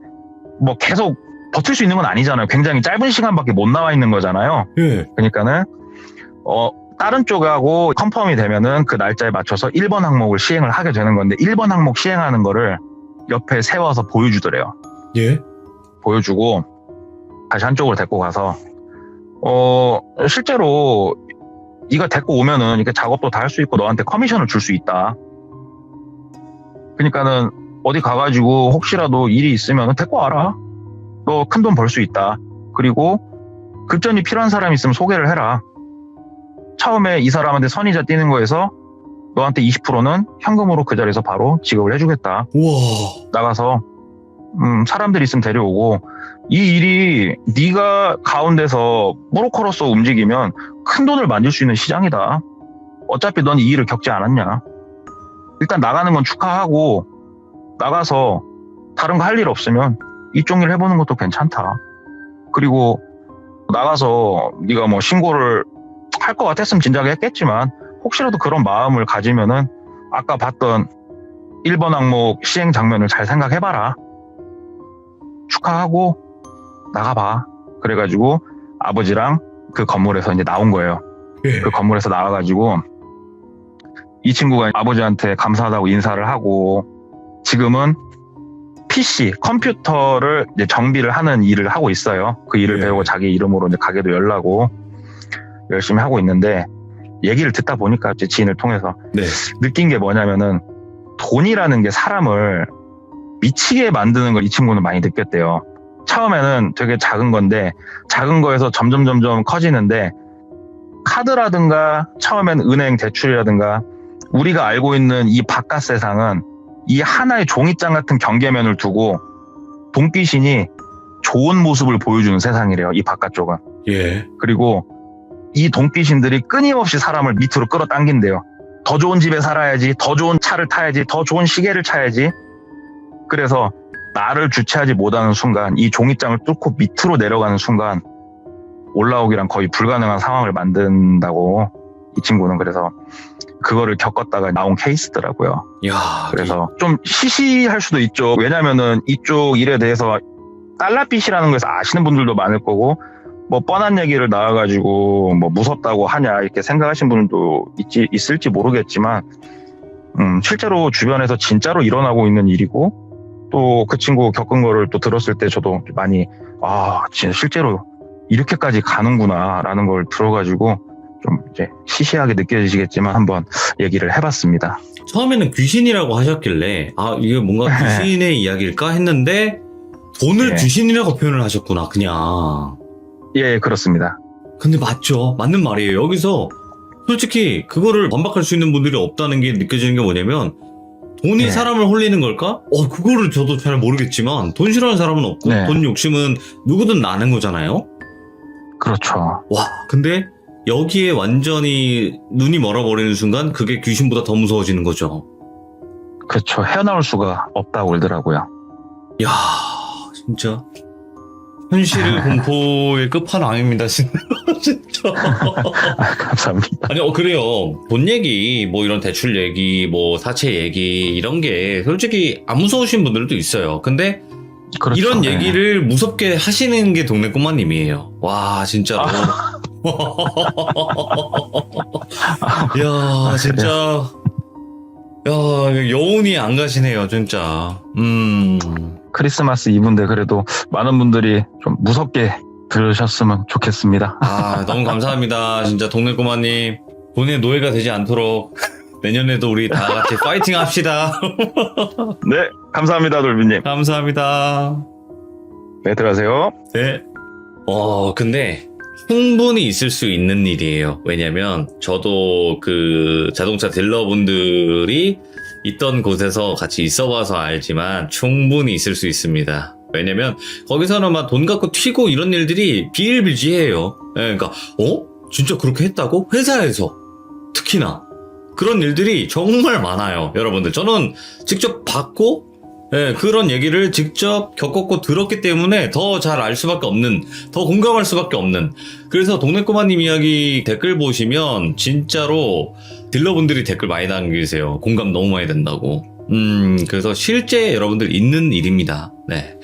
뭐 계속 버틸 수 있는 건 아니잖아요. 굉장히 짧은 시간밖에 못 나와 있는 거잖아요. 예. 그러니까는 다른 쪽하고 컨펌이 되면은 그 날짜에 맞춰서 1번 항목을 시행을 하게 되는 건데 1번 항목 시행하는 거를 옆에 세워서 보여주더래요. 예. 보여주고 다시 한쪽으로 데리고 가서 실제로 네가 데리고 오면은 이렇게 작업도 다 할 수 있고 너한테 커미션을 줄 수 있다. 그러니까는 어디 가가지고 혹시라도 일이 있으면 데리고 와라. 너 큰 돈 벌 수 있다. 그리고 급전이 필요한 사람이 있으면 소개를 해라. 처음에 이 사람한테 선의자 띄는 거에서 너한테 20%는 현금으로 그 자리에서 바로 지급을 해주겠다. 우와. 나가서 사람들이 있으면 데려오고 이 일이 네가 가운데서 브로커로서 움직이면 큰 돈을 만들 수 있는 시장이다. 어차피 넌 이 일을 겪지 않았냐. 일단 나가는 건 축하하고 나가서 다른 거 할 일 없으면 이쪽 일 해보는 것도 괜찮다. 그리고 나가서 네가 뭐 신고를 할 것 같았으면 진작에 했겠지만 혹시라도 그런 마음을 가지면은 아까 봤던 1번 항목 시행 장면을 잘 생각해봐라. 축하하고 나가봐. 그래가지고 아버지랑 그 건물에서 이제 나온 거예요. 예. 그 건물에서 나와가지고 이 친구가 아버지한테 감사하다고 인사를 하고 지금은 PC, 컴퓨터를 이제 정비를 하는 일을 하고 있어요. 그 일을 예. 배우고 자기 이름으로 이제 가게도 열라고 열심히 하고 있는데 얘기를 듣다 보니까 제 지인을 통해서 네. 느낀 게 뭐냐면은 돈이라는 게 사람을 미치게 만드는 걸 이 친구는 많이 느꼈대요. 처음에는 되게 작은 건데 작은 거에서 점점 커지는데 카드라든가 처음엔 은행 대출이라든가 우리가 알고 있는 이 바깥 세상은 이 하나의 종이장 같은 경계면을 두고 돈귀신이 좋은 모습을 보여주는 세상이래요. 이 바깥쪽은. 예. 그리고 이 돈귀신들이 끊임없이 사람을 밑으로 끌어당긴대요. 더 좋은 집에 살아야지, 더 좋은 차를 타야지, 더 좋은 시계를 차야지. 그래서 나를 주체하지 못하는 순간, 이 종이장을 뚫고 밑으로 내려가는 순간 올라오기란 거의 불가능한 상황을 만든다고, 이 친구는. 그래서 그거를 겪었다가 나온 케이스더라고요. 야, 그래서 좀 시시할 수도 있죠. 왜냐면은 이쪽 일에 대해서 달러빚이라는 것을 아시는 분들도 많을 거고, 뭐 뻔한 얘기를 나와가지고 뭐 무섭다고 하냐 이렇게 생각하시는 분들도 있을지 모르겠지만, 실제로 주변에서 진짜로 일어나고 있는 일이고, 또 그 친구 겪은 거를 또 들었을 때 저도 많이 진짜 실제로 이렇게까지 가는구나라는 걸 들어가지고 좀 이제 시시하게 느껴지시겠지만 한번 얘기를 해봤습니다. 처음에는 귀신이라고 하셨길래 이게 뭔가 귀신의 이야기일까 했는데 돈을 네. 귀신이라고 표현을 하셨구나, 그냥. 예, 그렇습니다. 근데 맞죠. 맞는 말이에요. 여기서 솔직히 그거를 반박할 수 있는 분들이 없다는 게 느껴지는 게 뭐냐면, 돈이 네. 사람을 홀리는 걸까? 그거를 저도 잘 모르겠지만 돈 싫어하는 사람은 없고 네. 돈 욕심은 누구든 나는 거잖아요. 그렇죠. 와, 근데 여기에 완전히 눈이 멀어버리는 순간 그게 귀신보다 더 무서워지는 거죠. 그렇죠. 헤어나올 수가 없다고 그러더라고요. 야, 진짜 현실의 공포의 끝판왕입니다, 진짜. 감사합니다. 아니, 그래요. 돈 얘기, 뭐 이런 대출 얘기, 뭐 사채 얘기, 이런 게 솔직히 안 무서우신 분들도 있어요. 근데 그렇죠. 이런 네. 얘기를 무섭게 하시는 게 동네 꼬마님이에요. 와, 진짜로. 야, 진짜. 야, 여운이 안 가시네요, 진짜. 크리스마스 이브인데 그래도 많은 분들이 좀 무섭게 들으셨으면 좋겠습니다. 너무 감사합니다. 진짜 동네 꼬마님. 돈의 노예가 되지 않도록 내년에도 우리 다 같이 파이팅 합시다. 네, 감사합니다, 돌비님. 감사합니다. 네, 들어가세요. 네. 근데 충분히 있을 수 있는 일이에요. 왜냐면 저도 그 자동차 딜러분들이 있던 곳에서 같이 있어봐서 알지만 충분히 있을 수 있습니다. 왜냐면 거기서는 막 돈 갖고 튀고 이런 일들이 비일비재해요. 그러니까 진짜 그렇게 했다고? 회사에서 특히나 그런 일들이 정말 많아요. 여러분들, 저는 직접 봤고 그런 얘기를 직접 겪었고 들었기 때문에 더 잘 알 수밖에 없는, 더 공감할 수밖에 없는. 그래서 동네꼬마님 이야기 댓글 보시면 진짜로 딜러분들이 댓글 많이 남기세요. 공감 너무 많이 된다고. 그래서 실제 여러분들 있는 일입니다. 네.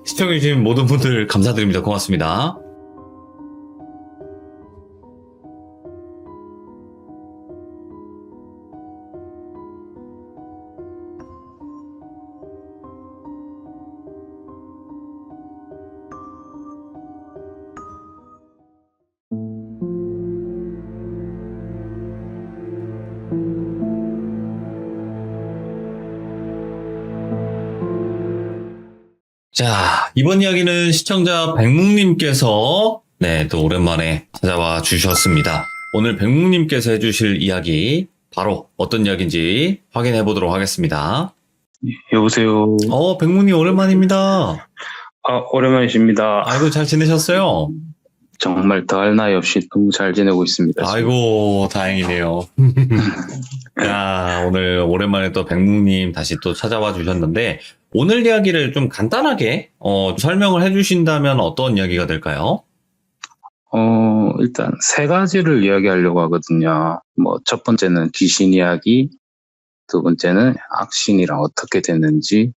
시청해주신 모든 분들 감사드립니다. 고맙습니다. 자, 이번 이야기는 시청자 백묵님께서 또 오랜만에 찾아와 주셨습니다. 오늘 백묵님께서 해주실 이야기 바로 어떤 이야기인지 확인해 보도록 하겠습니다. 여보세요. 백묵님 오랜만입니다. 오랜만이십니다. 아이고, 잘 지내셨어요? 정말 더할 나위 없이 너무 잘 지내고 있습니다. 지금. 아이고, 다행이네요. 자, 오늘 오랜만에 또 백묵님 다시 또 찾아와 주셨는데, 오늘 이야기를 좀 간단하게 설명을 해주신다면 어떤 이야기가 될까요? 일단 세 가지를 이야기하려고 하거든요. 첫 번째는 귀신 이야기, 두 번째는 악신이랑 어떻게 됐는지,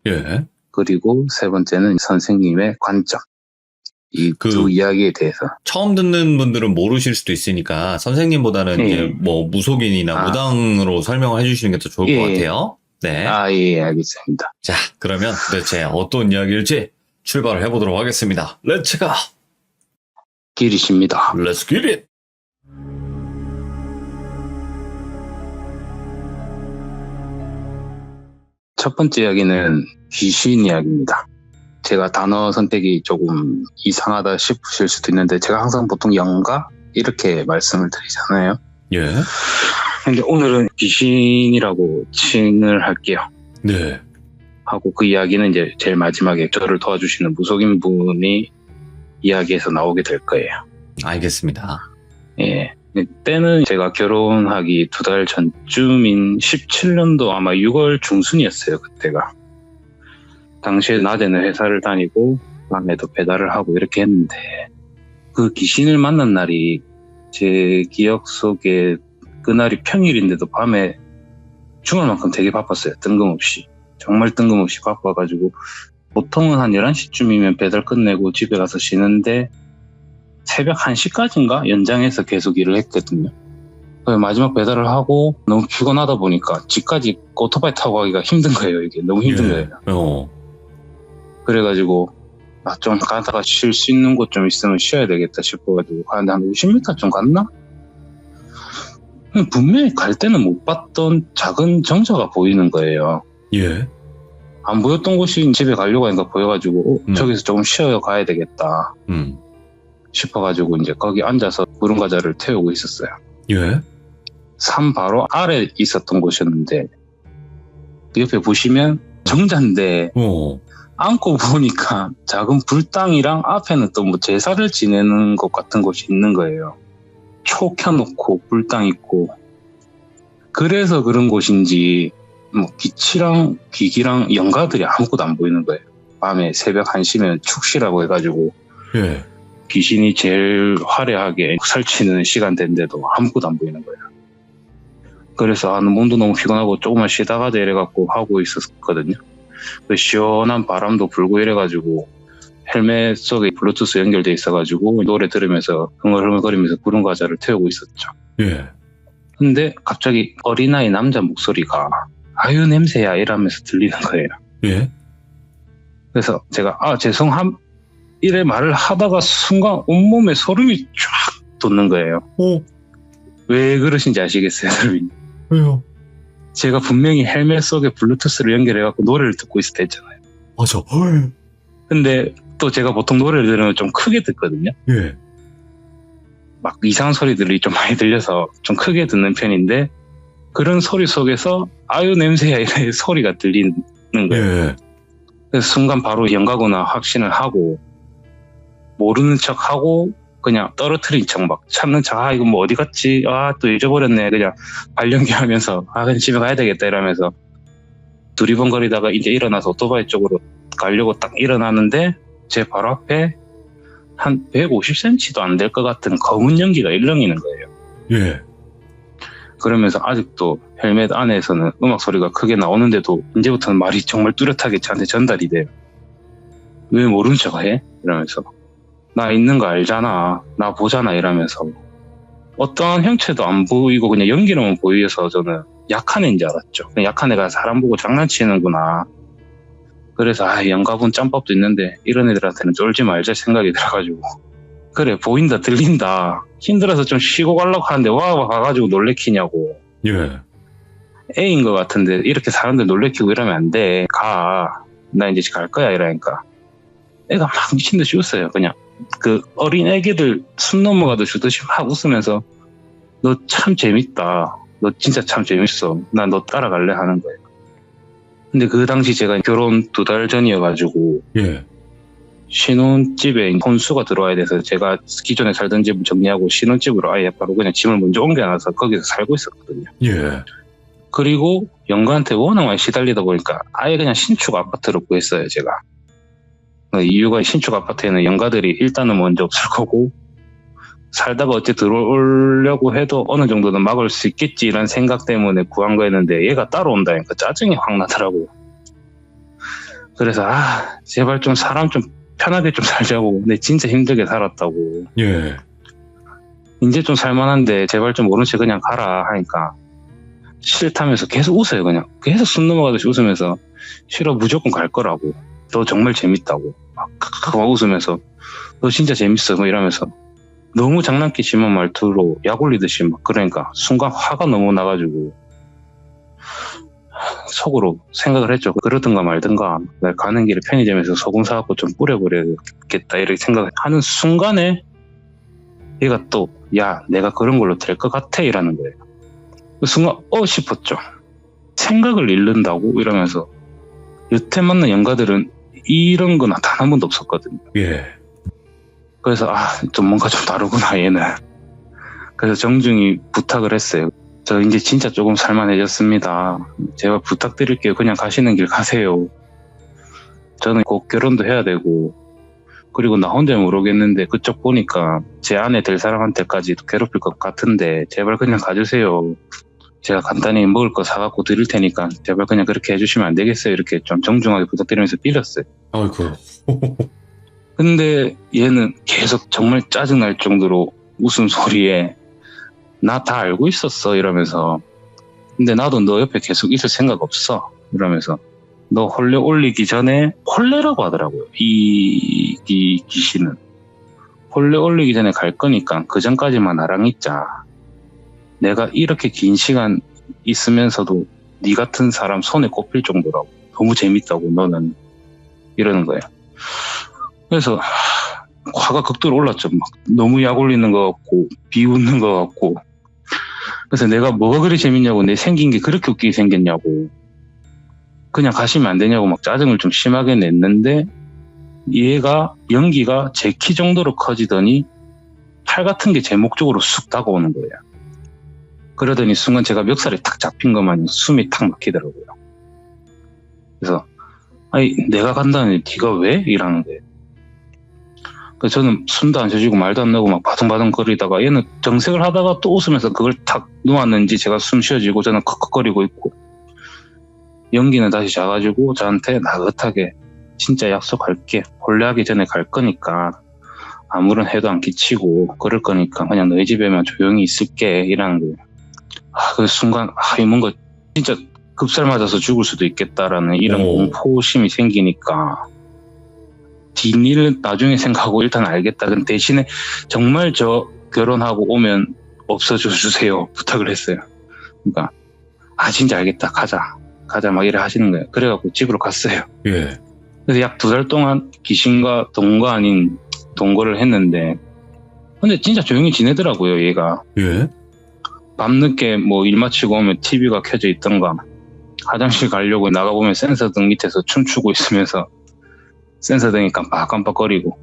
예. 그리고 세 번째는 선생님의 관점. 이 두 이야기에 대해서. 처음 듣는 분들은 모르실 수도 있으니까 선생님보다는 예. 이제 뭐 무속인이나 무당으로 설명을 해주시는 게 더 좋을 것 같아요. 네. 예, 알겠습니다. 자, 그러면 도대체 어떤 이야기일지 출발을 해보도록 하겠습니다. 렛츠 가! 길이십니다. Let's get it! 첫 번째 이야기는 귀신 이야기입니다. 제가 단어 선택이 조금 이상하다 싶으실 수도 있는데 제가 항상 보통 영가 이렇게 말씀을 드리잖아요. 예. 근데 오늘은 귀신이라고 칭을 할게요. 네. 하고 그 이야기는 이제 제일 마지막에 저를 도와주시는 무속인 분이 이야기에서 나오게 될 거예요. 알겠습니다. 예. 때는 제가 결혼하기 2달 전쯤인 17년도 아마 6월 중순이었어요, 그때가. 당시에 낮에는 회사를 다니고 밤에도 배달을 하고 이렇게 했는데 그 귀신을 만난 날이 제 기억 속에 그날이 평일인데도 밤에 주말만큼 되게 바빴어요. 뜬금없이. 정말 뜬금없이 바빠가지고 보통은 한 11시쯤이면 배달 끝내고 집에 가서 쉬는데 새벽 1시까지인가 연장해서 계속 일을 했거든요. 마지막 배달을 하고 너무 피곤하다 보니까 집까지 오토바이 타고 가기가 힘든 거예요. 이게 너무 힘든 거예요. 그래가지고 좀 가다가 쉴 수 있는 곳 좀 있으면 쉬어야 되겠다 싶어가지고 가는데 한 50m 좀 갔나? 분명히 갈 때는 못 봤던 작은 정자가 보이는 거예요. 예. 안 보였던 곳이 집에 가려고 하니까 보여가지고 저기서 조금 쉬어 가야 되겠다 싶어가지고 이제 거기 앉아서 구름 과자를 태우고 있었어요. 예. 산 바로 아래 있었던 곳이었는데 그 옆에 보시면 정자인데 안고 보니까 작은 불당이랑 앞에는 또 뭐 제사를 지내는 것 같은 곳이 있는 거예요. 초 켜놓고 불당 있고 그래서 그런 곳인지 뭐 빛이랑 기기랑 연가들이 아무것도 안 보이는 거예요. 밤에 새벽 1시면 축시라고 해가지고 예. 귀신이 제일 화려하게 설치는 시간대인데도 아무것도 안 보이는 거예요. 그래서 몸도 너무 피곤하고 조금만 쉬다가 이래갖고 하고 있었거든요. 시원한 바람도 불고 이래가지고 헬멧 속에 블루투스 연결돼 있어가지고 노래 들으면서 흥얼흥얼거리면서 구름 과자를 태우고 있었죠. 예. 근데 갑자기 어린아이 남자 목소리가 아유 냄새야 이러면서 들리는 거예요. 예. 그래서 제가 죄송함 이래 말을 하다가 순간 온몸에 소름이 쫙 돋는 거예요. 왜 그러신지 아시겠어요, 여러분? 왜요? 제가 분명히 헬멧 속에 블루투스를 연결해갖고 노래를 듣고 있을 때 했잖아요. 맞아. 근데 또 제가 보통 노래를 들으면 좀 크게 듣거든요. 예. 막 이상한 소리들이 좀 많이 들려서 좀 크게 듣는 편인데 그런 소리 속에서 아유 냄새야 이래 소리가 들리는 거예요. 예. 그래서 순간 바로 연가구나 확신을 하고 모르는 척하고 그냥 떨어뜨린 척 막 찾는 척 이거 뭐 어디 갔지? 또 잊어버렸네. 그냥 발연기하면서 그냥 집에 가야 되겠다 이러면서 두리번거리다가 이제 일어나서 오토바이 쪽으로 가려고 딱 일어나는데 제 바로 앞에 한 150cm도 안 될 것 같은 검은 연기가 일렁이는 거예요. 예. 그러면서 아직도 헬멧 안에서는 음악 소리가 크게 나오는데도 이제부터는 말이 정말 뚜렷하게 저한테 전달이 돼요. 왜 모르는 척 해? 이러면서 나 있는 거 알잖아. 나 보잖아 이러면서 어떠한 형체도 안 보이고 그냥 연기로만 보여서 저는 약한 애인 줄 알았죠. 약한 애가 사람 보고 장난치는구나. 그래서 영가분 짬밥도 있는데 이런 애들한테는 쫄지 말자 생각이 들어가지고 그래 보인다 들린다 힘들어서 좀 쉬고 가려고 하는데 와 가가지고 놀래키냐고. 예. 애인 것 같은데 이렇게 사람들 놀래키고 이러면 안 돼. 나 이제 갈 거야 이러니까 애가 막 미친 듯이 웃어요. 그냥 그 어린 애기들 숨 넘어가도 주듯이 막 웃으면서 너 참 재밌다. 너 진짜 참 재밌어. 나 너 따라갈래 하는 거예요. 근데 그 당시 제가 결혼 2달 전이어가지고 예. 신혼집에 혼수가 들어와야 돼서 제가 기존에 살던 집을 정리하고 신혼집으로 아예 바로 그냥 짐을 먼저 옮겨놔서 거기서 살고 있었거든요. 예. 그리고 연가한테 워낙 많이 시달리다 보니까 아예 그냥 신축 아파트로 구했어요, 제가. 이유가 신축 아파트에는 연가들이 일단은 먼저 없을 거고 살다가 어째 들어오려고 해도 어느 정도는 막을 수 있겠지 이런 생각 때문에 구한 거였는데 얘가 따로 온다니까 짜증이 확 나더라고요. 그래서 제발 좀 사람 좀 편하게 좀 살자고. 내 진짜 힘들게 살았다고. 예. 이제 좀 살만한데 제발 좀 모른 척 그냥 가라 하니까 싫다면서 계속 웃어요. 그냥 계속 숨 넘어가듯이 웃으면서 싫어 무조건 갈 거라고. 너 정말 재밌다고 막 웃으면서 너 진짜 재밌어 뭐 이러면서 너무 장난기 심한 말투로 약 올리듯이 막 그러니까 순간 화가 너무 나가지고 속으로 생각을 했죠. 그러든가 말든가 내가 가는 길에 편의점에서 소금 사갖고 좀 뿌려버려야겠다 이렇게 생각하는 순간에 얘가 또 야 내가 그런 걸로 될 것 같아 이라는 거예요. 그 순간 싶었죠. 생각을 잃는다고 이러면서 여태 만난 연가들은 이런 건 단 한 번도 없었거든요. 예. 그래서 좀 뭔가 좀 다르구나 얘는. 그래서 정중히 부탁을 했어요. 저 이제 진짜 조금 살만해졌습니다. 제발 부탁드릴게요. 그냥 가시는 길 가세요. 저는 곧 결혼도 해야 되고, 그리고 나 혼자 모르겠는데 그쪽 보니까 제 아내 될 사람한테까지 괴롭힐 것 같은데 제발 그냥 가주세요. 제가 간단히 먹을 거 사갖고 드릴 테니까 제발 그냥 그렇게 해주시면 안 되겠어요. 이렇게 좀 정중하게 부탁드리면서 빌었어요. 아이고. 근데 얘는 계속 정말 짜증날 정도로 웃음소리에 나 다 알고 있었어 이러면서, 근데 나도 너 옆에 계속 있을 생각 없어 이러면서, 너 혼례 올리기 전에, 혼례라고 하더라고요. 이 귀신은 혼례 올리기 전에 갈 거니까 그 전까지만 나랑 있자. 내가 이렇게 긴 시간 있으면서도 네 같은 사람 손에 꼽힐 정도라고. 너무 재밌다고 너는. 이러는 거예요. 그래서 화가 극도로 올랐죠. 막 너무 약 올리는 것 같고 비웃는 것 같고. 그래서 내가 뭐가 그리 재밌냐고, 내 생긴 게 그렇게 웃기게 생겼냐고, 그냥 가시면 안 되냐고 막 짜증을 좀 심하게 냈는데, 얘가 연기가 제 키 정도로 커지더니 팔 같은 게 제 목 쪽으로 쑥 다가오는 거예요. 그러더니 순간 제가 멱살이 탁 잡힌 것만 숨이 탁 막히더라고요. 그래서 아니 내가 간다는데 네가 왜? 이러는 거예요. 그래서 저는 숨도 안 쉬어지고 말도 안 나고 막 바둥바둥 거리다가 얘는 정색을 하다가 또 웃으면서 그걸 탁 놓았는지 제가 숨 쉬어지고 저는 컥컥거리고 있고, 연기는 다시 자가지고 저한테 나긋하게 진짜 약속할게. 혼례하기 전에 갈 거니까 아무런 해도 안 끼치고 그럴 거니까 그냥 너희 집에만 조용히 있을게 이라는 거예요. 그 순간 이 뭔가 진짜 급살 맞아서 죽을 수도 있겠다라는 이런 공포심이 생기니까 뒷일은 나중에 생각하고 일단 알겠다. 근데 대신에 정말 저 결혼하고 오면 없어져 주세요 부탁을 했어요. 그러니까 진짜 알겠다, 가자 막 이래 하시는 거예요. 그래갖고 집으로 갔어요. 예. 그래서 약 2달 동안 귀신과 동거 아닌 동거를 했는데, 근데 진짜 조용히 지내더라고요 얘가. 예. 밤늦게 뭐 일 마치고 오면 TV가 켜져 있던가, 화장실 가려고 나가보면 센서등 밑에서 춤추고 있으면서 센서등이 깜빡깜빡거리고,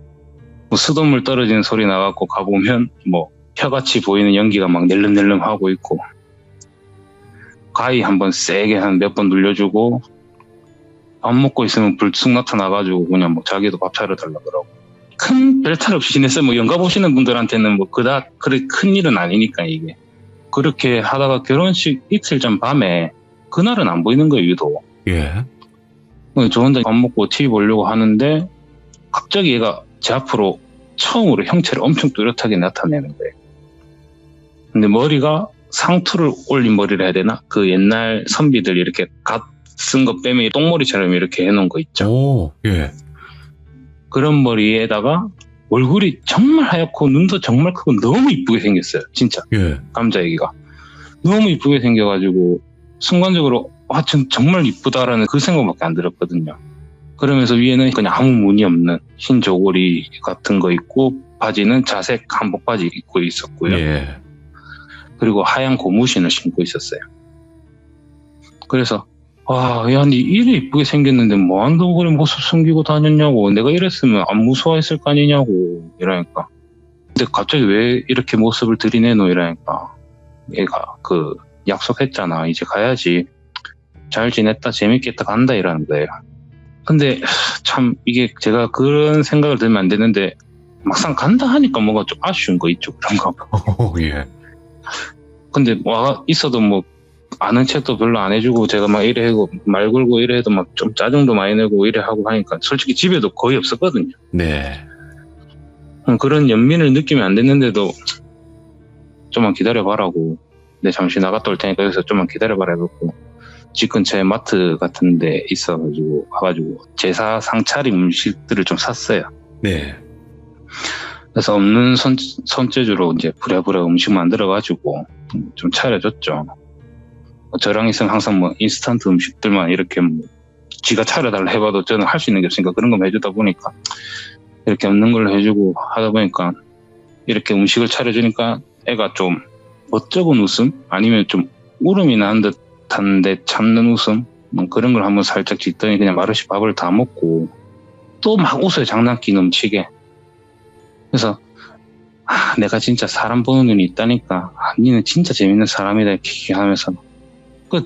뭐 수돗물 떨어지는 소리 나갖고 가보면 뭐 혀같이 보이는 연기가 막 낼름낼름 하고 있고, 가위 한번 세게 한 몇 번 눌려주고, 밥 먹고 있으면 불쑥 나타나가지고 그냥 뭐 자기도 밥 차려달라 그러고. 큰 별탈 없이 지냈어요. 뭐 연가 보시는 분들한테는 뭐 그닥 그렇게 큰 일은 아니니까 이게. 그렇게 하다가 결혼식 이틀 전 밤에, 그날은 안 보이는 거예요 유독. 예. 저 혼자 밥 먹고 TV 보려고 하는데 갑자기 얘가 제 앞으로 처음으로 형체를 엄청 뚜렷하게 나타내는 거예요. 근데 머리가 상투를 올린 머리를 해야 되나? 그 옛날 선비들 이렇게 갓 쓴 거 빼면 똥머리처럼 이렇게 해놓은 거 있죠. 오, 예. 그런 머리에다가 얼굴이 정말 하얗고 눈도 정말 크고 너무 이쁘게 생겼어요. 진짜. 예. 남자애기가 너무 이쁘게 생겨가지고 순간적으로 정말 이쁘다라는 그 생각밖에 안 들었거든요. 그러면서 위에는 그냥 아무 무늬 없는 흰 저고리 같은 거 입고, 바지는 자색 한복 바지 입고 있었고요. 예. 그리고 하얀 고무신을 신고 있었어요. 그래서 야, 니 이래 이쁘게 생겼는데 뭐 한다고 그래 모습 숨기고 다녔냐고, 내가 이랬으면 안 무서워했을 거 아니냐고 이러니까. 근데 갑자기 왜 이렇게 모습을 들이내노 이러니까, 얘가 약속했잖아, 이제 가야지, 잘 지냈다, 재밌겠다, 간다 이러는 거예요. 근데 참 이게 제가 그런 생각을 들면 안 되는데, 막상 간다 하니까 뭔가 좀 아쉬운 거 있죠. 그런가 봐. 예. 근데 와 있어도 뭐 아는 척도 별로 안 해주고, 제가 막 이래 하고 말 걸고 이래 해도 막 좀 짜증도 많이 내고 이래 하고 하니까 솔직히 집에도 거의 없었거든요. 네. 그런 연민을 느끼면 안 됐는데도 좀만 기다려봐라고, 내 잠시 나갔다 올 테니까 여기서 좀만 기다려봐라 해갖고 집 근처에 마트 같은 데 있어가지고 가가지고 제사 상차림 음식들을 좀 샀어요. 네. 그래서 없는 손재주로 이제 부랴부랴 음식 만들어가지고 좀 차려줬죠. 저랑 있으면 항상 뭐 인스턴트 음식들만 이렇게 뭐 지가 차려달라 해봐도 저는 할 수 있는 게 없으니까 그런 거 해주다 보니까 이렇게 없는 걸로 해주고 하다 보니까 이렇게 음식을 차려주니까 애가 좀 멋쩍은 웃음? 아니면 좀 울음이 나는 듯한데 참는 웃음 그런 걸 한번 살짝 짓더니 그냥 말없이 밥을 다 먹고 또 막 웃어요. 장난기 넘치게. 그래서 내가 진짜 사람 보는 눈이 있다니까. 니는 진짜 재밌는 사람이다 이렇게 하면서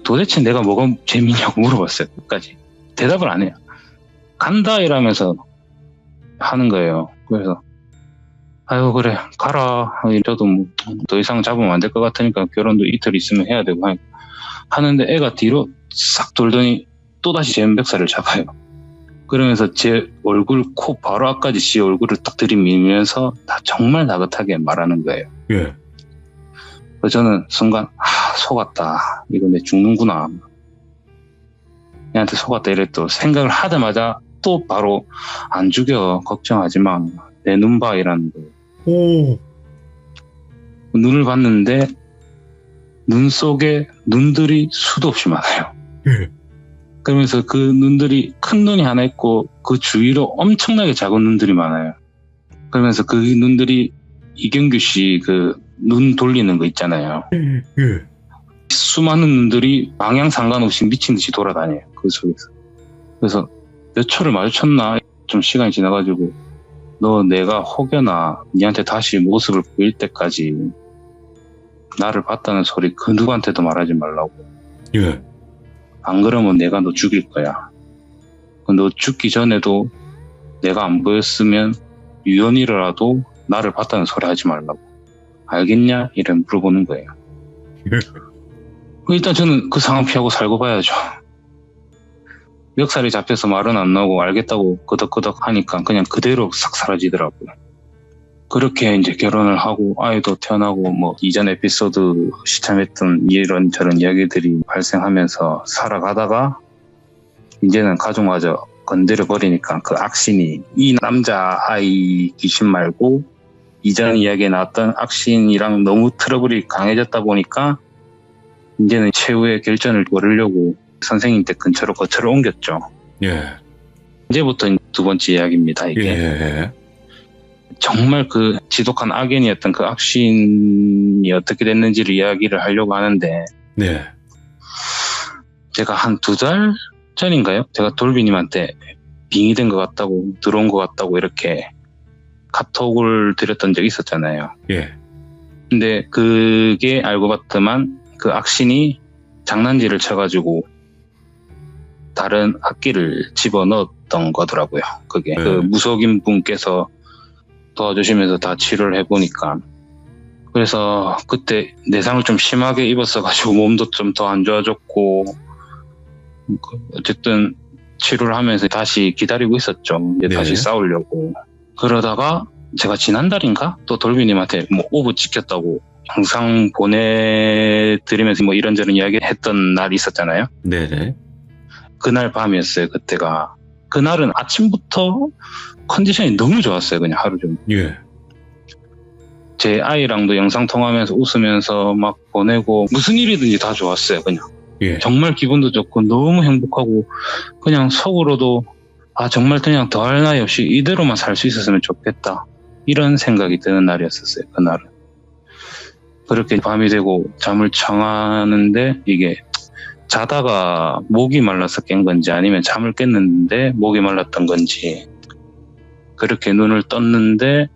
도대체 내가 뭐가 재밌냐고 물어봤어요. 끝까지. 대답을 안 해요. 간다 이러면서 하는 거예요. 그래서 아유 그래 가라. 저도 뭐 더 이상 잡으면 안 될 것 같으니까 결혼도 이틀 있으면 해야 되고 하는데 애가 뒤로 싹 돌더니 또다시 제 왼백살을 잡아요. 그러면서 제 얼굴, 코 바로 앞까지 지 얼굴을 딱 들이밀면서 다 정말 다긋하게 말하는 거예요. 예. 그래서 저는 순간 속았다. 이거 내 죽는구나. 얘한테 속았다 이랬또 생각을 하자마자 또 바로 안 죽여 걱정하지 마. 내 눈 봐 이라는 거예요. 오. 눈을 봤는데 눈 속에 눈들이 수도 없이 많아요. 예. 그러면서 그 눈들이 큰 눈이 하나 있고 그 주위로 엄청나게 작은 눈들이 많아요. 그러면서 그 눈들이 이경규 씨 그 눈 돌리는 거 있잖아요. 예. 수많은 눈들이 방향 상관없이 미친 듯이 돌아다녀요. 그 속에서. 그래서 몇 초를 마주쳤나 좀 시간이 지나가지고 너 내가 혹여나 니한테 다시 모습을 보일 때까지 나를 봤다는 소리 그 누구한테도 말하지 말라고. 예. 안 그러면 내가 너 죽일 거야. 너 죽기 전에도 내가 안 보였으면 유연이라도 나를 봤다는 소리 하지 말라고. 알겠냐? 이래 물어보는 거예요. 일단 저는 그 상황 피하고 살고 봐야죠. 멱살이 잡혀서 말은 안 나오고 알겠다고 끄덕끄덕 하니까 그냥 그대로 싹 사라지더라고요. 그렇게 이제 결혼을 하고 아이도 태어나고 뭐 이전 에피소드 시참했던 이런저런 이야기들이 발생하면서 살아가다가 이제는 가족마저 건드려 버리니까 그 악신이 이 남자 아이 귀신 말고 이전 이야기에 나왔던 악신이랑 너무 트러블이 강해졌다 보니까 이제는 최후의 결전을 벌이려고 선생님 댁 근처로 거처를 옮겼죠. 예. 이제부터 두 번째 이야기입니다. 이게. 예. 정말 그 지독한 악인이었던 그 악신이 어떻게 됐는지를 이야기를 하려고 하는데 네. 제가 한 2달 전인가요? 제가 돌비님한테 빙의된 것 같다고 들어온 것 같다고 이렇게 카톡을 드렸던 적이 있었잖아요. 예. 근데 그게 알고 봤더만 그 악신이 장난질을 쳐가지고 다른 악기를 집어넣었던 거더라고요. 그게 그 무속인 분께서 도와주시면서 다 치료를 해보니까 그래서 그때 내상을 좀 심하게 입었어가지고 몸도 좀 더 안 좋아졌고 어쨌든 치료를 하면서 다시 기다리고 있었죠. 이제 네. 다시 싸우려고. 그러다가 제가 지난달인가 또 돌비님한테 뭐 오브 찍혔다고 영상 보내드리면서 뭐 이런저런 이야기 했던 날이 있었잖아요. 네네. 그날 밤이었어요. 그때가. 그날은 아침부터 컨디션이 너무 좋았어요. 그냥 하루 종일. 예. 제 아이랑도 영상 통화하면서 웃으면서 막 보내고 무슨 일이든지 다 좋았어요. 그냥. 예. 정말 기분도 좋고 너무 행복하고 그냥 속으로도 정말 그냥 더할 나위 없이 이대로만 살 수 있었으면 좋겠다. 이런 생각이 드는 날이었었어요. 그날은. 그렇게 밤이 되고 잠을 청하는데 이게 자다가 목이 말라서 깬 건지 아니면 잠을 깼는데 목이 말랐던 건지 그렇게 눈을 떴는데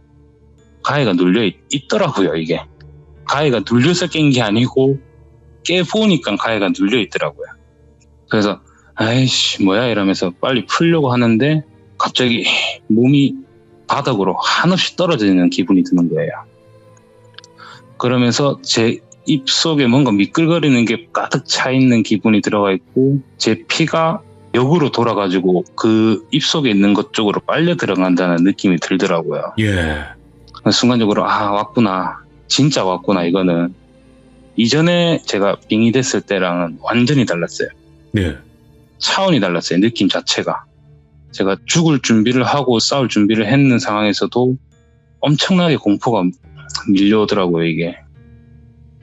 가해가 눌려 있더라고요. 이게 가해가 눌려서 깬 게 아니고 깨보니까 가해가 눌려 있더라고요. 그래서 아이씨 뭐야 이러면서 빨리 풀려고 하는데 갑자기 몸이 바닥으로 한없이 떨어지는 기분이 드는 거예요. 그러면서 제 입속에 뭔가 미끌거리는 게 가득 차 있는 기분이 들어가 있고 제 피가 역으로 돌아가지고 그 입속에 있는 것 쪽으로 빨려 들어간다는 느낌이 들더라고요. 예. 순간적으로 왔구나. 진짜 왔구나. 이거는 이전에 제가 빙의 됐을 때랑은 완전히 달랐어요. 네. 차원이 달랐어요. 느낌 자체가. 제가 죽을 준비를 하고 싸울 준비를 했는 상황에서도 엄청나게 공포가 밀려오더라고요. 이게.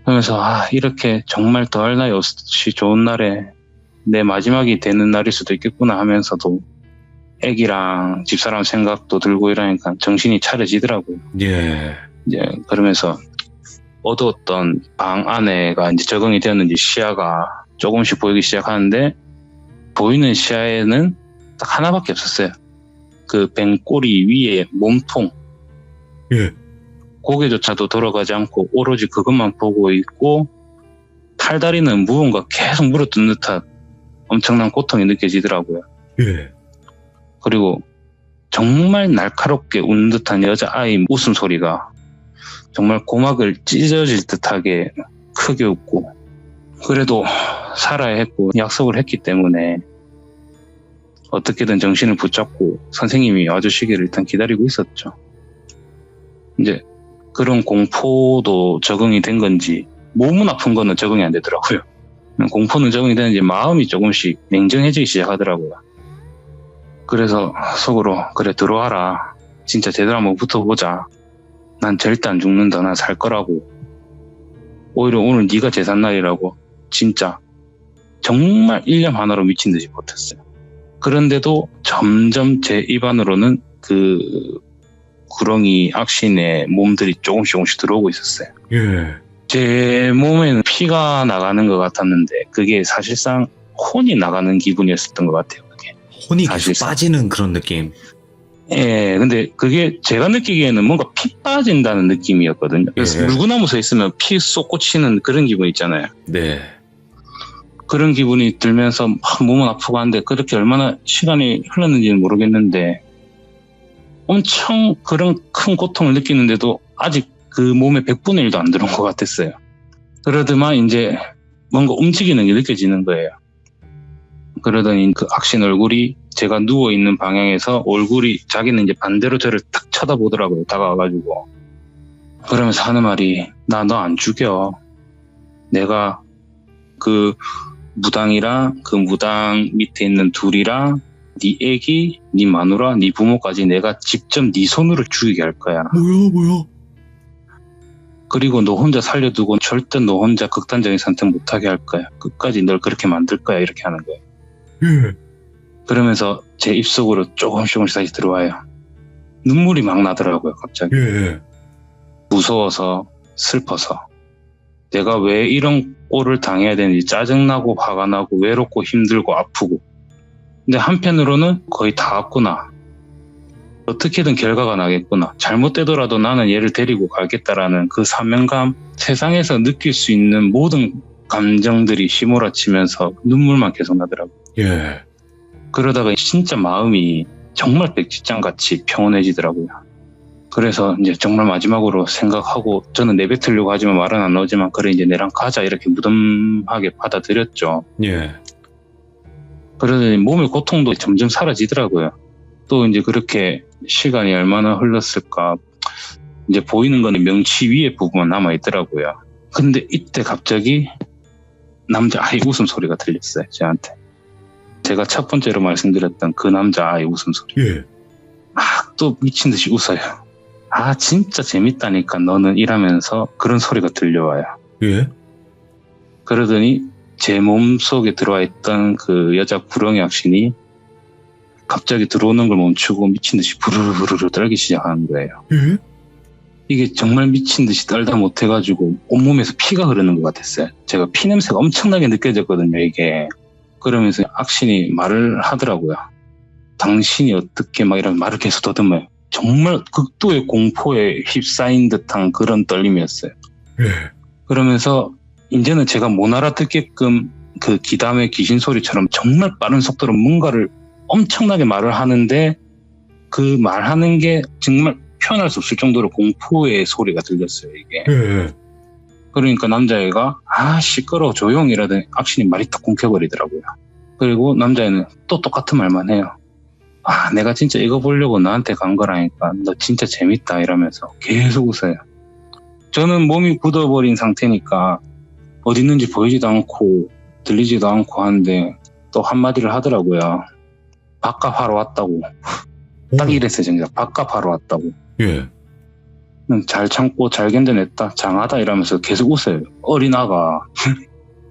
그러면서 이렇게 정말 더할 나위 없이 좋은 날에 내 마지막이 되는 날일 수도 있겠구나 하면서도 애기랑 집사람 생각도 들고 이러니까 정신이 차려지더라고요. 예. 이제 그러면서 어두웠던 방 안에가 이제 적응이 되었는지 시야가 조금씩 보이기 시작하는데 보이는 시야에는 딱 하나밖에 없었어요. 그 뱅꼬리 위에 몸통. 예. 고개조차도 돌아가지 않고 오로지 그것만 보고 있고 팔다리는 무언가 계속 물어뜯는 듯한 엄청난 고통이 느껴지더라고요. 예. 그리고 정말 날카롭게 웃는 듯한 여자아이 웃음소리가 정말 고막을 찢어질 듯하게 크게 웃고 그래도 살아야 했고 약속을 했기 때문에 어떻게든 정신을 붙잡고 선생님이 와주시기를 일단 기다리고 있었죠. 이제 그런 공포도 적응이 된 건지 몸은 아픈 거는 적응이 안 되더라고요. 공포는 적응이 되는지 마음이 조금씩 냉정해지기 시작하더라고요. 그래서 속으로 그래 들어와라. 진짜 제대로 한번 붙어보자. 난 절대 안 죽는다. 난 살 거라고. 오히려 오늘 네가 제삿날이라고 진짜 정말 일념 하나로 미친 듯이 버텼어요. 그런데도 점점 제 입안으로는 그 구렁이 악신의 몸들이 조금씩 들어오고 있었어요. 예. 제 몸에는 피가 나가는 것 같았는데 그게 사실상 혼이 나가는 기분이었던 것 같아요. 그게. 혼이 계속 사실상. 빠지는 그런 느낌. 예, 근데 그게 제가 느끼기에는 뭔가 피 빠진다는 느낌이었거든요. 그래서 예. 물구나무 서 있으면 피 쏙 꽂히는 그런 기분 있잖아요. 네. 그런 기분이 들면서 막 몸은 아프고 한데 그렇게 얼마나 시간이 흘렀는지는 모르겠는데 엄청 그런 큰 고통을 느끼는데도 아직 그 몸에 100분의 1도 안 들어온 것 같았어요. 그러더만 이제 뭔가 움직이는 게 느껴지는 거예요. 그러더니 그 악신 얼굴이 제가 누워있는 방향에서 얼굴이 자기는 이제 반대로 저를 딱 쳐다보더라고요. 다가와가지고. 그러면서 하는 말이 나 너 안 죽여. 내가 그 무당이랑 그 무당 밑에 있는 둘이랑 네 애기, 네 마누라, 네 부모까지 내가 직접 네 손으로 죽이게 할 거야. 뭐야? 그리고 너 혼자 살려두고 절대 너 혼자 극단적인 선택 못하게 할 거야. 끝까지 널 그렇게 만들 거야. 이렇게 하는 거예요. 예. 그러면서 제 입속으로 조금씩 다시 들어와요. 눈물이 막 나더라고요. 갑자기. 예. 무서워서 슬퍼서 내가 왜 이런 꼴을 당해야 되는지 짜증나고 화가 나고 외롭고 힘들고 아프고 근데 한편으로는 거의 다 왔구나. 어떻게든 결과가 나겠구나. 잘못되더라도 나는 얘를 데리고 가겠다라는 그 사명감, 세상에서 느낄 수 있는 모든 감정들이 휘몰아치면서 눈물만 계속 나더라고요. 예. 그러다가 진짜 마음이 정말 백지장같이 평온해지더라고요. 그래서 이제 정말 마지막으로 생각하고 저는 내뱉으려고 하지만 말은 안 나오지만 그래 이제 내랑 가자 이렇게 무덤하게 받아들였죠. 예. 그러더니 몸의 고통도 점점 사라지더라고요. 또 이제 그렇게 시간이 얼마나 흘렀을까 이제 보이는 건 명치 위에 부분만 남아있더라고요. 근데 이때 갑자기 남자아이 웃음소리가 들렸어요. 저한테. 제가 첫 번째로 말씀드렸던 그 남자아이 웃음소리. 예. 막 또 미친 듯이 웃어요. 아 진짜 재밌다니까 너는 이러면서 그런 소리가 들려와요. 예. 그러더니 제 몸속에 들어와 있던 그 여자 구렁이 악신이 갑자기 들어오는 걸 멈추고 미친 듯이 부르르르 떨기 시작하는 거예요. 예. 이게 정말 미친 듯이 떨다 못해가지고 온몸에서 피가 흐르는 것 같았어요. 제가 피 냄새가 엄청나게 느껴졌거든요, 이게. 그러면서 악신이 말을 하더라고요. 당신이 어떻게 막 이런 말을 계속 더듬어요. 정말 극도의 공포에 휩싸인 듯한 그런 떨림이었어요. 예. 그러면서 이제는 제가 못 알아듣게끔 그 기담의 귀신 소리처럼 정말 빠른 속도로 뭔가를 엄청나게 말을 하는데 그 말하는 게 정말 표현할 수 없을 정도로 공포의 소리가 들렸어요, 이게. 예. 그러니까 남자애가 아 시끄러워 조용히 이러더니 악신이 말이 딱 끊겨버리더라고요. 그리고 남자애는 또 똑같은 말만 해요. 아 내가 진짜 이거 보려고 너한테 간 거라니까 너 진짜 재밌다 이러면서 계속 웃어요. 저는 몸이 굳어버린 상태니까 어디 있는지 보이지도 않고 들리지도 않고 하는데 또 한마디를 하더라고요. 밥값하러 왔다고. 딱 이랬어요. 정작 밥값하러 왔다고. 예. 잘 참고 잘 견뎌냈다 장하다 이러면서 계속 웃어요. 어린아가.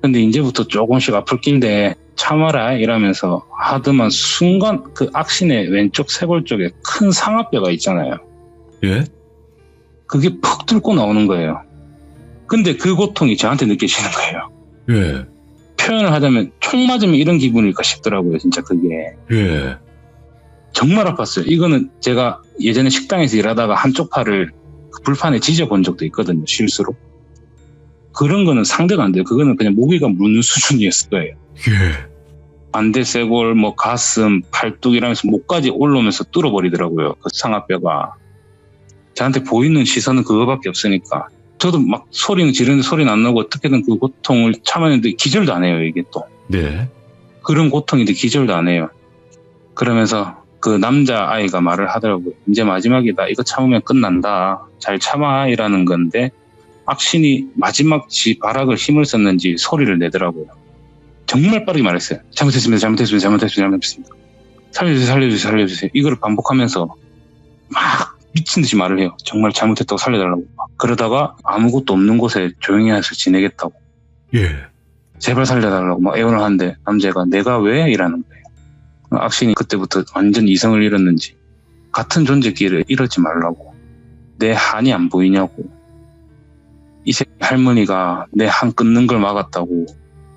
근데 이제부터 조금씩 아플 낀데 참아라 이러면서 하더만 순간 그 악신의 왼쪽 쇄골 쪽에 큰 상아뼈가 있잖아요. 예. 그게 푹 뚫고 나오는 거예요. 근데 그 고통이 저한테 느껴지는 거예요. 예. 표현을 하자면 총 맞으면 이런 기분일까 싶더라고요. 진짜 그게. 예. 정말 아팠어요. 이거는 제가 예전에 식당에서 일하다가 한쪽 팔을 그 불판에 지져본 적도 있거든요. 실수로. 그런 거는 상대가 안 돼요. 그거는 그냥 모기가 무는 수준이었을 거예요. 예. 반대쇄골, 뭐 가슴, 팔뚝 이러면서 목까지 올라오면서 뚫어버리더라고요. 그 상아뼈가. 저한테 보이는 시선은 그거밖에 없으니까. 저도 막 소리는 지르는데 소리는 안 나고 어떻게든 그 고통을 참았는데 기절도 안 해요. 이게 또. 네. 그런 고통인데 기절도 안 해요. 그러면서 그 남자아이가 말을 하더라고요. 이제 마지막이다. 이거 참으면 끝난다. 잘 참아. 이라는 건데 악신이 마지막 지 발악을 힘을 썼는지 소리를 내더라고요. 정말 빠르게 말했어요. 잘못했습니다. 잘못했습니다. 잘못했습니다. 잘못했습니다. 살려주세요. 살려주세요. 살려주세요. 이거를 반복하면서 막 미친 듯이 말을 해요. 정말 잘못했다고 살려달라고. 그러다가 아무것도 없는 곳에 조용히 해서 지내겠다고. 예. 제발 살려달라고 막 애원을 하는데 남자가 내가 왜? 이라는 거예요. 악신이 그때부터 완전 이성을 잃었는지 같은 존재끼리 이러지 말라고. 내 한이 안 보이냐고. 이 새끼 할머니가 내 한 끊는 걸 막았다고.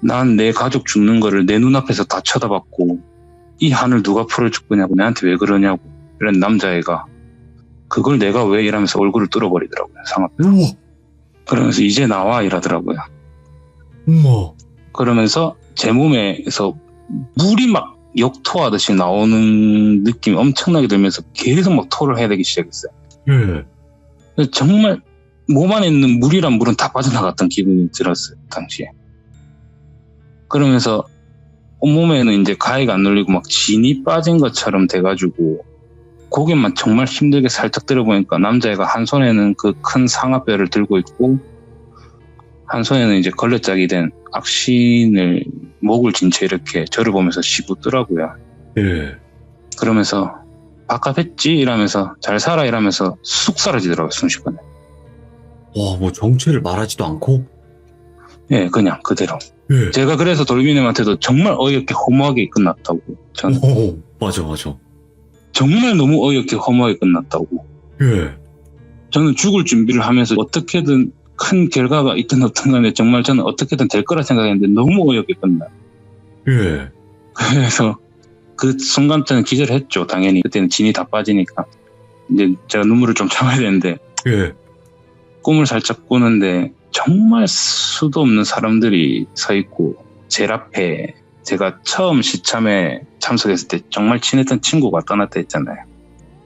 난 내 가족 죽는 거를 내 눈앞에서 다 쳐다봤고 이 한을 누가 풀어줄 거냐고. 내한테 왜 그러냐고. 이런 남자애가 그걸 내가 왜 이러면서 얼굴을 뚫어버리더라고요. 상아뼈. 우와. 그러면서 이제 나와 이러더라고요. 우와. 그러면서 제 몸에서 물이 막 역토하듯이 나오는 느낌이 엄청나게 들면서 계속 막 토를 해야 되기 시작했어요. 예. 그래서 정말 몸 안에 있는 물이란 물은 다 빠져나갔던 기분이 들었어요. 당시에. 그러면서 온몸에는 이제 가위가 안 눌리고 막 진이 빠진 것처럼 돼가지고 고개만 정말 힘들게 살짝 들어보니까 남자애가 한 손에는 그 큰 상아뼈를 들고 있고 한 손에는 이제 걸레짝이 된 악신을 목을 진 채 이렇게 저를 보면서 씹었더라고요. 예. 그러면서 바깥했지 이러면서 잘 살아 이러면서 쑥 사라지더라고요. 순식간에. 와, 뭐 정체를 말하지도 않고? 예, 그냥 그대로. 예. 제가 그래서 돌비님한테도 정말 어이없게 허무하게 끝났다고. 저는 오, 맞아, 맞아. 정말 너무 어이없게 허무하게 끝났다고. 예. 저는 죽을 준비를 하면서 어떻게든 큰 결과가 있든 어떤 간에 정말 저는 어떻게든 될 거라 생각했는데 너무 어이없게 끝나. 예. 그래서 그 순간 때는 기절했죠. 당연히 그때는 진이 다 빠지니까 이제 제가 눈물을 좀 참아야 되는데 예. 꿈을 살짝 꾸는데 정말 수도 없는 사람들이 서 있고 제일 앞에 제가 처음 시참에 참석했을 때 정말 친했던 친구가 떠났다 했잖아요.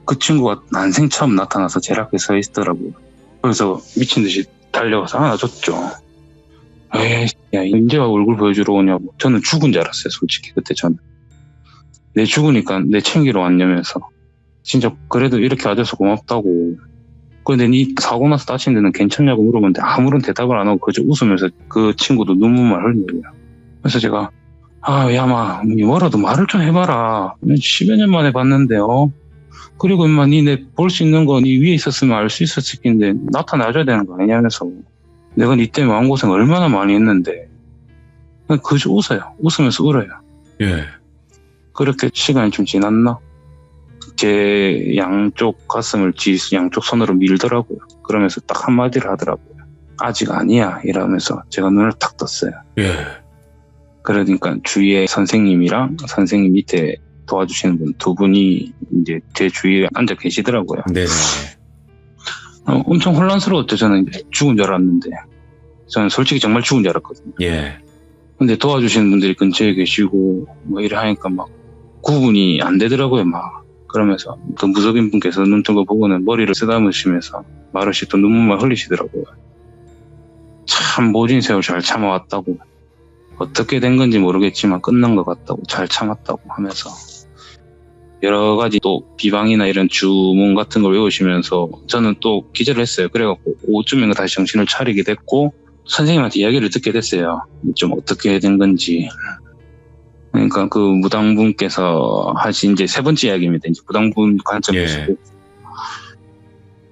그 친구가 난생 처음 나타나서 제일 앞에 서 있더라고요. 그래서 미친 듯이 달려가서 안아줬죠. 에이, 야, 이제 얼굴 보여주러 오냐고. 저는 죽은 줄 알았어요, 솔직히. 그때 저는. 내 죽으니까 내 챙기러 왔냐면서. 진짜 그래도 이렇게 와줘서 고맙다고. 근데 니 사고 나서 다친 데는 괜찮냐고 물어보는데 아무런 대답을 안 하고 그저 웃으면서 그 친구도 눈물만 흘리고요. 그래서 제가 야마 뭐라도 말을 좀 해봐라. 10여 년 만에 봤는데요. 그리고 임마 니네 볼 수 있는 거 니 위에 있었으면 알 수 있었을 텐데 나타나줘야 되는 거 아니냐면서 내가 니 때문에 마음고생 얼마나 많이 했는데 그저 웃어요. 웃으면서 울어요. 예. 그렇게 시간이 좀 지났나? 제 양쪽 가슴을 양쪽 손으로 밀더라고요. 그러면서 딱 한마디를 하더라고요. 아직 아니야 이러면서 제가 눈을 탁 떴어요. 예. 그러니까 주위에 선생님이랑 선생님 밑에 도와주시는 분 두 분이 이제 제 주위에 앉아 계시더라고요. 네네. 엄청 혼란스러웠죠. 저는 죽은 줄 알았는데 저는 솔직히 정말 죽은 줄 알았거든요. 예. 근데 도와주시는 분들이 근처에 계시고 뭐 이래 하니까 막 구분이 안 되더라고요. 막 그러면서 그 무속인 분께서 눈 뜬 거 보고는 머리를 쓰다무시면서 말없이 또 눈물만 흘리시더라고요. 참 모진 세월 잘 참아왔다고. 어떻게 된 건지 모르겠지만 끝난 것 같다고. 잘 참았다고 하면서 여러 가지 또 비방이나 이런 주문 같은 걸 외우시면서 저는 또 기절을 했어요. 그래갖고 오후쯤인가 다시 정신을 차리게 됐고 선생님한테 이야기를 듣게 됐어요. 좀 어떻게 된 건지. 그러니까 그 무당분께서 하신 이제 세 번째 이야기입니다. 이제 무당분 관점에서. 예.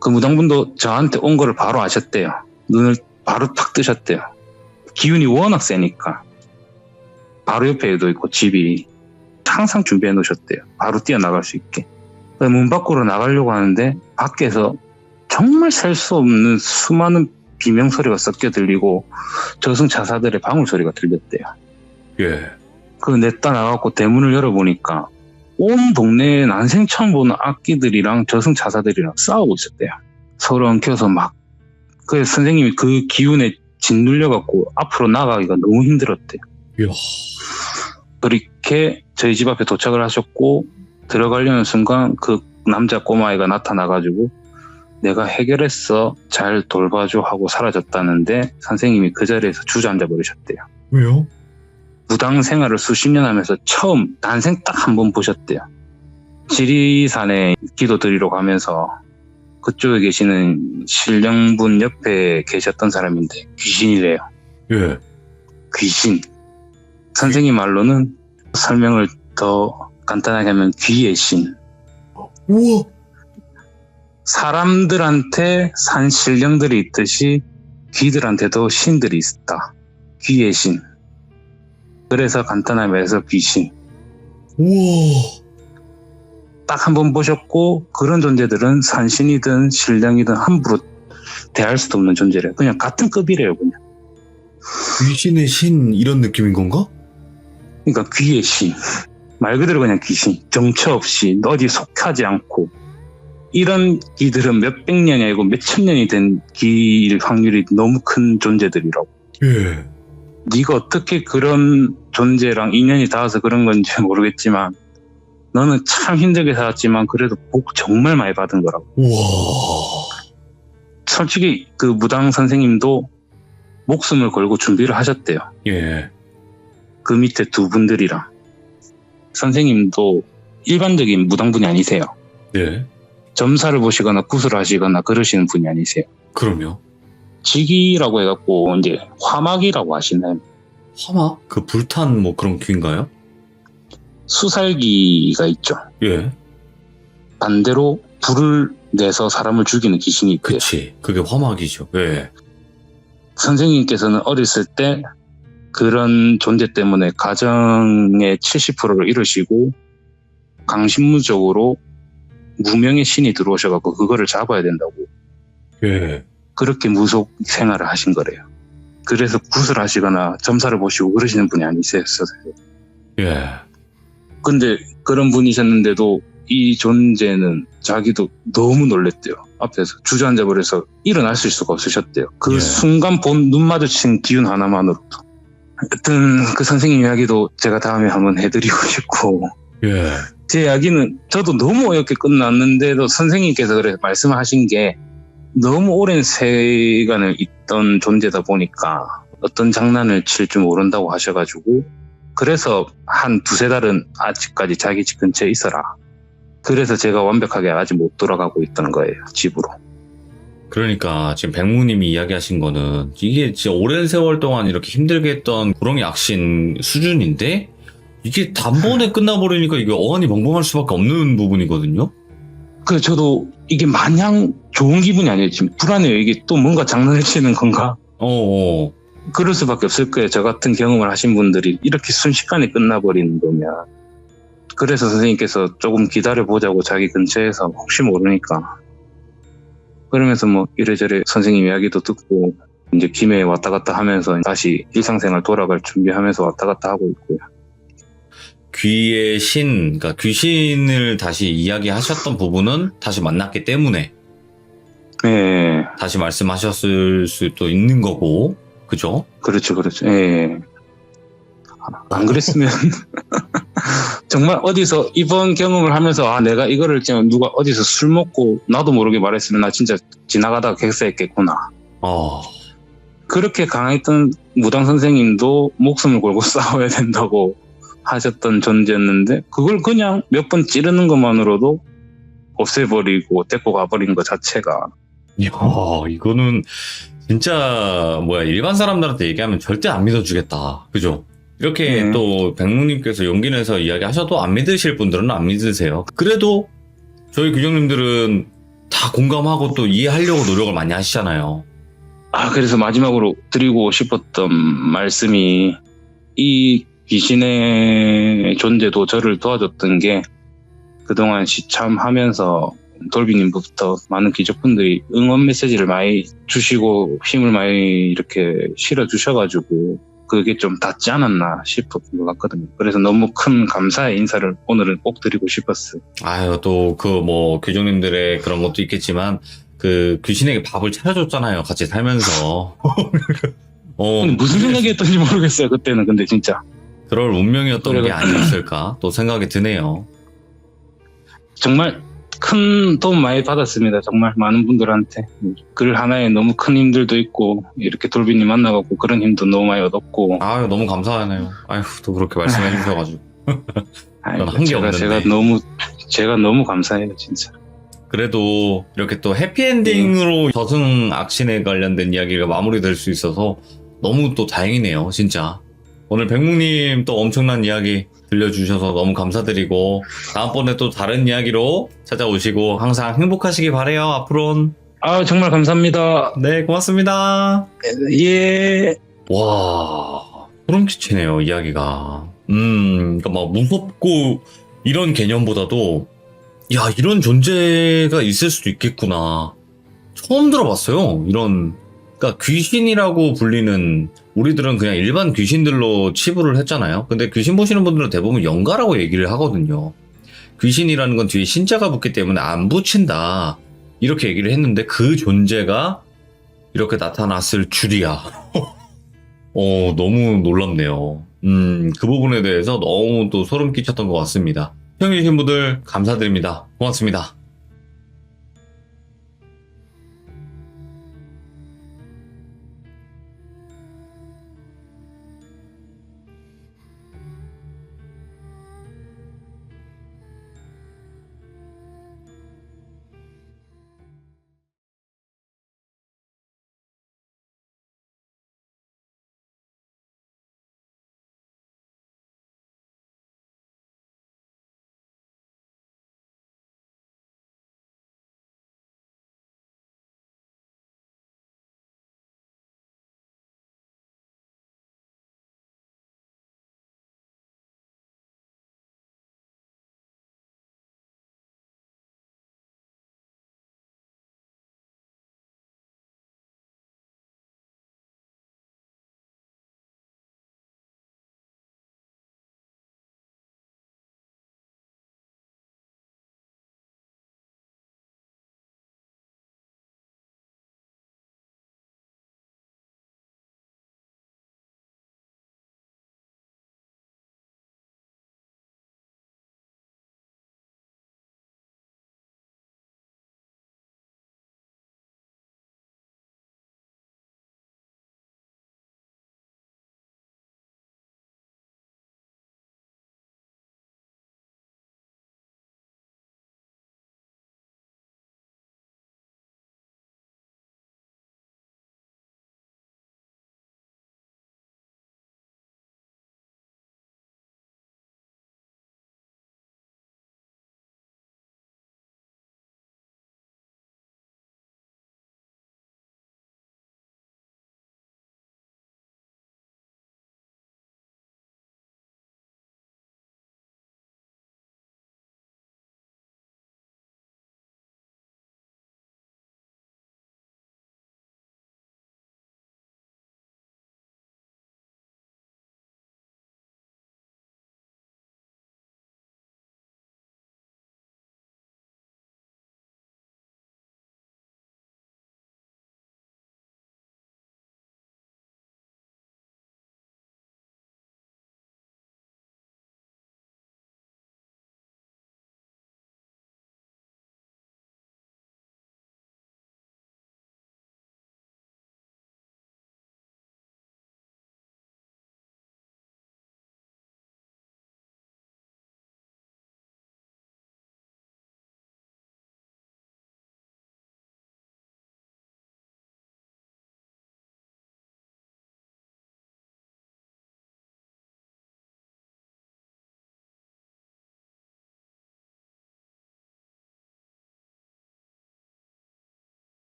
그 무당분도 저한테 온 거를 바로 아셨대요. 눈을 바로 탁 뜨셨대요. 기운이 워낙 세니까. 바로 옆에도 있고 집이 항상 준비해 놓으셨대요. 바로 뛰어나갈 수 있게. 문 밖으로 나가려고 하는데 밖에서 정말 셀 수 없는 수많은 비명 소리가 섞여 들리고 저승차사들의 방울 소리가 들렸대요. 예. 그 냈다 나가고 대문을 열어보니까 온 동네에 난생 처음 보는 악기들이랑 저승차사들이랑 싸우고 있었대요. 서로 엉켜서 막. 그래서 선생님이 그 기운에 짓눌려갖고 앞으로 나가기가 너무 힘들었대요. 이야. 그렇게 저희 집 앞에 도착을 하셨고 들어가려는 순간 그 남자 꼬마아이가 나타나가지고 내가 해결했어, 잘 돌봐줘 하고 사라졌다는데 선생님이 그 자리에서 주저앉아 버리셨대요. 왜요? 무당 생활을 수십 년 하면서 처음 난생 딱 한 번 보셨대요. 지리산에 기도 드리러 가면서 그쪽에 계시는 신령분 옆에 계셨던 사람인데 귀신이래요. 예. 귀신. 선생님 말로는 설명을 더 간단하게 하면 귀의 신. 우와. 사람들한테 산 신령들이 있듯이 귀들한테도 신들이 있다. 귀의 신. 그래서 간단하게 말해서 귀신. 우와. 딱 한 번 보셨고 그런 존재들은 산신이든 신령이든 함부로 대할 수도 없는 존재래요. 그냥 같은 급이래요. 그냥. 귀신의 신 이런 느낌인 건가? 그러니까 귀의 신. 말 그대로 그냥 귀신. 정처 없이 어디 속하지 않고 이런 귀들은 몇백 년이 아니고 몇천 년이 된 귀일 확률이 너무 큰 존재들이라고. 예. 네가 어떻게 그런 존재랑 인연이 닿아서 그런 건지 모르겠지만 너는 참 힘들게 살았지만 그래도 복 정말 많이 받은 거라고. 우와. 솔직히 그 무당 선생님도 목숨을 걸고 준비를 하셨대요. 예. 그 밑에 두 분들이랑. 선생님도 일반적인 무당분이 아니세요. 네. 점사를 보시거나 구슬을 하시거나 그러시는 분이 아니세요. 그럼요. 직이라고 해갖고 이제 화막이라고 하시나요? 화막? 그 불탄 뭐 그런 귀인가요? 수살기가 있죠. 예. 반대로 불을 내서 사람을 죽이는 귀신이 있대요. 그치. 그게 화막이죠. 예. 선생님께서는 어렸을 때 그런 존재 때문에 가정의 70%를 잃으시고 강신무적으로 무명의 신이 들어오셔갖고 그거를 잡아야 된다고 예. 그렇게 무속 생활을 하신 거래요. 그래서 구슬하시거나 점사를 보시고 그러시는 분이 아니셨어요. 예. 근데 그런 분이셨는데도 이 존재는 자기도 너무 놀랬대요. 앞에서 주저앉아버려서 일어나실 수가 없으셨대요. 그 예. 순간 본 눈 마주친 기운 하나만으로도. 하여튼 그 선생님 이야기도 제가 다음에 한번 해드리고 싶고 예. 제 이야기는 저도 너무 어렵게 끝났는데도 선생님께서 그래 말씀하신 게 너무 오랜 세간을 있던 존재다 보니까 어떤 장난을 칠 줄 모른다고 하셔가지고 그래서 한 두세 달은 아직까지 자기 집 근처에 있어라. 그래서 제가 완벽하게 아직 못 돌아가고 있던 거예요. 집으로. 그러니까 지금 백무님이 이야기하신 거는 이게 진짜 오랜 세월 동안 이렇게 힘들게 했던 구렁이 악신 수준인데 이게 단번에 끝나버리니까 이게 어안이 벙벙할 수밖에 없는 부분이거든요. 그래서 저도 이게 마냥 좋은 기분이 아니에요. 지금 불안해요. 이게 또 뭔가 장난을 치는 건가? 어어. 그럴 수밖에 없을 거예요. 저 같은 경험을 하신 분들이 이렇게 순식간에 끝나버리는 거면. 그래서 선생님께서 조금 기다려보자고 자기 근처에서 혹시 모르니까. 그러면서 뭐 이래저래 선생님 이야기도 듣고 이제 김해에 왔다 갔다 하면서 다시 일상생활 돌아갈 준비하면서 왔다 갔다 하고 있고요. 귀의 신, 그러니까 귀신을 다시 이야기하셨던 부분은 다시 만났기 때문에 네, 다시 말씀하셨을 수도 있는 거고, 그죠? 그렇죠, 그렇죠. 예. 안 그랬으면 정말 어디서 이번 경험을 하면서 아 내가 이거를 지금 누가 어디서 술 먹고 나도 모르게 말했으면 나 진짜 지나가다가 객사했겠구나. 그렇게 강했던 무당 선생님도 목숨을 걸고 싸워야 된다고 하셨던 존재였는데 그걸 그냥 몇 번 찌르는 것만으로도 없애버리고 데리고 가버린 것 자체가 이야, 이거는 진짜 일반 사람들한테 얘기하면 절대 안 믿어주겠다. 그죠? 이렇게 또 백무님께서 용기 내서 이야기하셔도 안 믿으실 분들은 안 믿으세요. 그래도 저희 규정님들은 다 공감하고 또 이해하려고 노력을 많이 하시잖아요. 그래서 마지막으로 드리고 싶었던 말씀이 이 귀신의 존재도 저를 도와줬던 게 그동안 시참하면서 돌비님부터 많은 귀족분들이 응원 메시지를 많이 주시고 힘을 많이 이렇게 실어 주셔가지고 그게 좀 닿지 않았나 싶었던 것 같거든요. 그래서 너무 큰 감사의 인사를 오늘은 꼭 드리고 싶었어요. 아유, 또 그 뭐 귀족님들의 그런 것도 있겠지만 그 귀신에게 밥을 차려줬잖아요. 같이 살면서. 근데 무슨 생각이었던지 모르겠어요. 그때는 근데 진짜 그럴 운명이었던 게 그래가- 아니었을까 또 생각이 드네요. 정말 큰 도움 많이 받았습니다. 정말 많은 분들한테 글 하나에 너무 큰 힘들도 있고 이렇게 돌비님 만나갖고 그런 힘도 너무 많이 얻었고 아유, 너무 감사하네요. 아유, 또 그렇게 말씀해 주셔가지고. 아이고, 한게 없는데. 제가 너무 감사해요 진짜. 그래도 이렇게 또 해피엔딩으로 저승 악신에 관련된 이야기가 마무리될 수 있어서 너무 또 다행이네요, 진짜. 오늘 백묵님 또 엄청난 이야기 들려주셔서 너무 감사드리고, 다음번에 또 다른 이야기로 찾아오시고 항상 행복하시기 바래요, 앞으론. 아 정말 감사합니다. 네, 고맙습니다. 예. 와, 소름 끼치네요, 이야기가. 그러니까 막 무섭고 이런 개념보다도, 야, 이런 존재가 있을 수도 있겠구나. 처음 들어봤어요. 그러니까 귀신이라고 불리는, 우리들은 그냥 일반 귀신들로 치부를 했잖아요. 근데 귀신 보시는 분들은 대부분 영가라고 얘기를 하거든요. 귀신이라는 건 뒤에 신자가 붙기 때문에 안 붙인다. 이렇게 얘기를 했는데 그 존재가 이렇게 나타났을 줄이야. 너무 놀랍네요. 그 부분에 대해서 너무 또 소름 끼쳤던 것 같습니다. 시청해주신 분들 감사드립니다. 고맙습니다.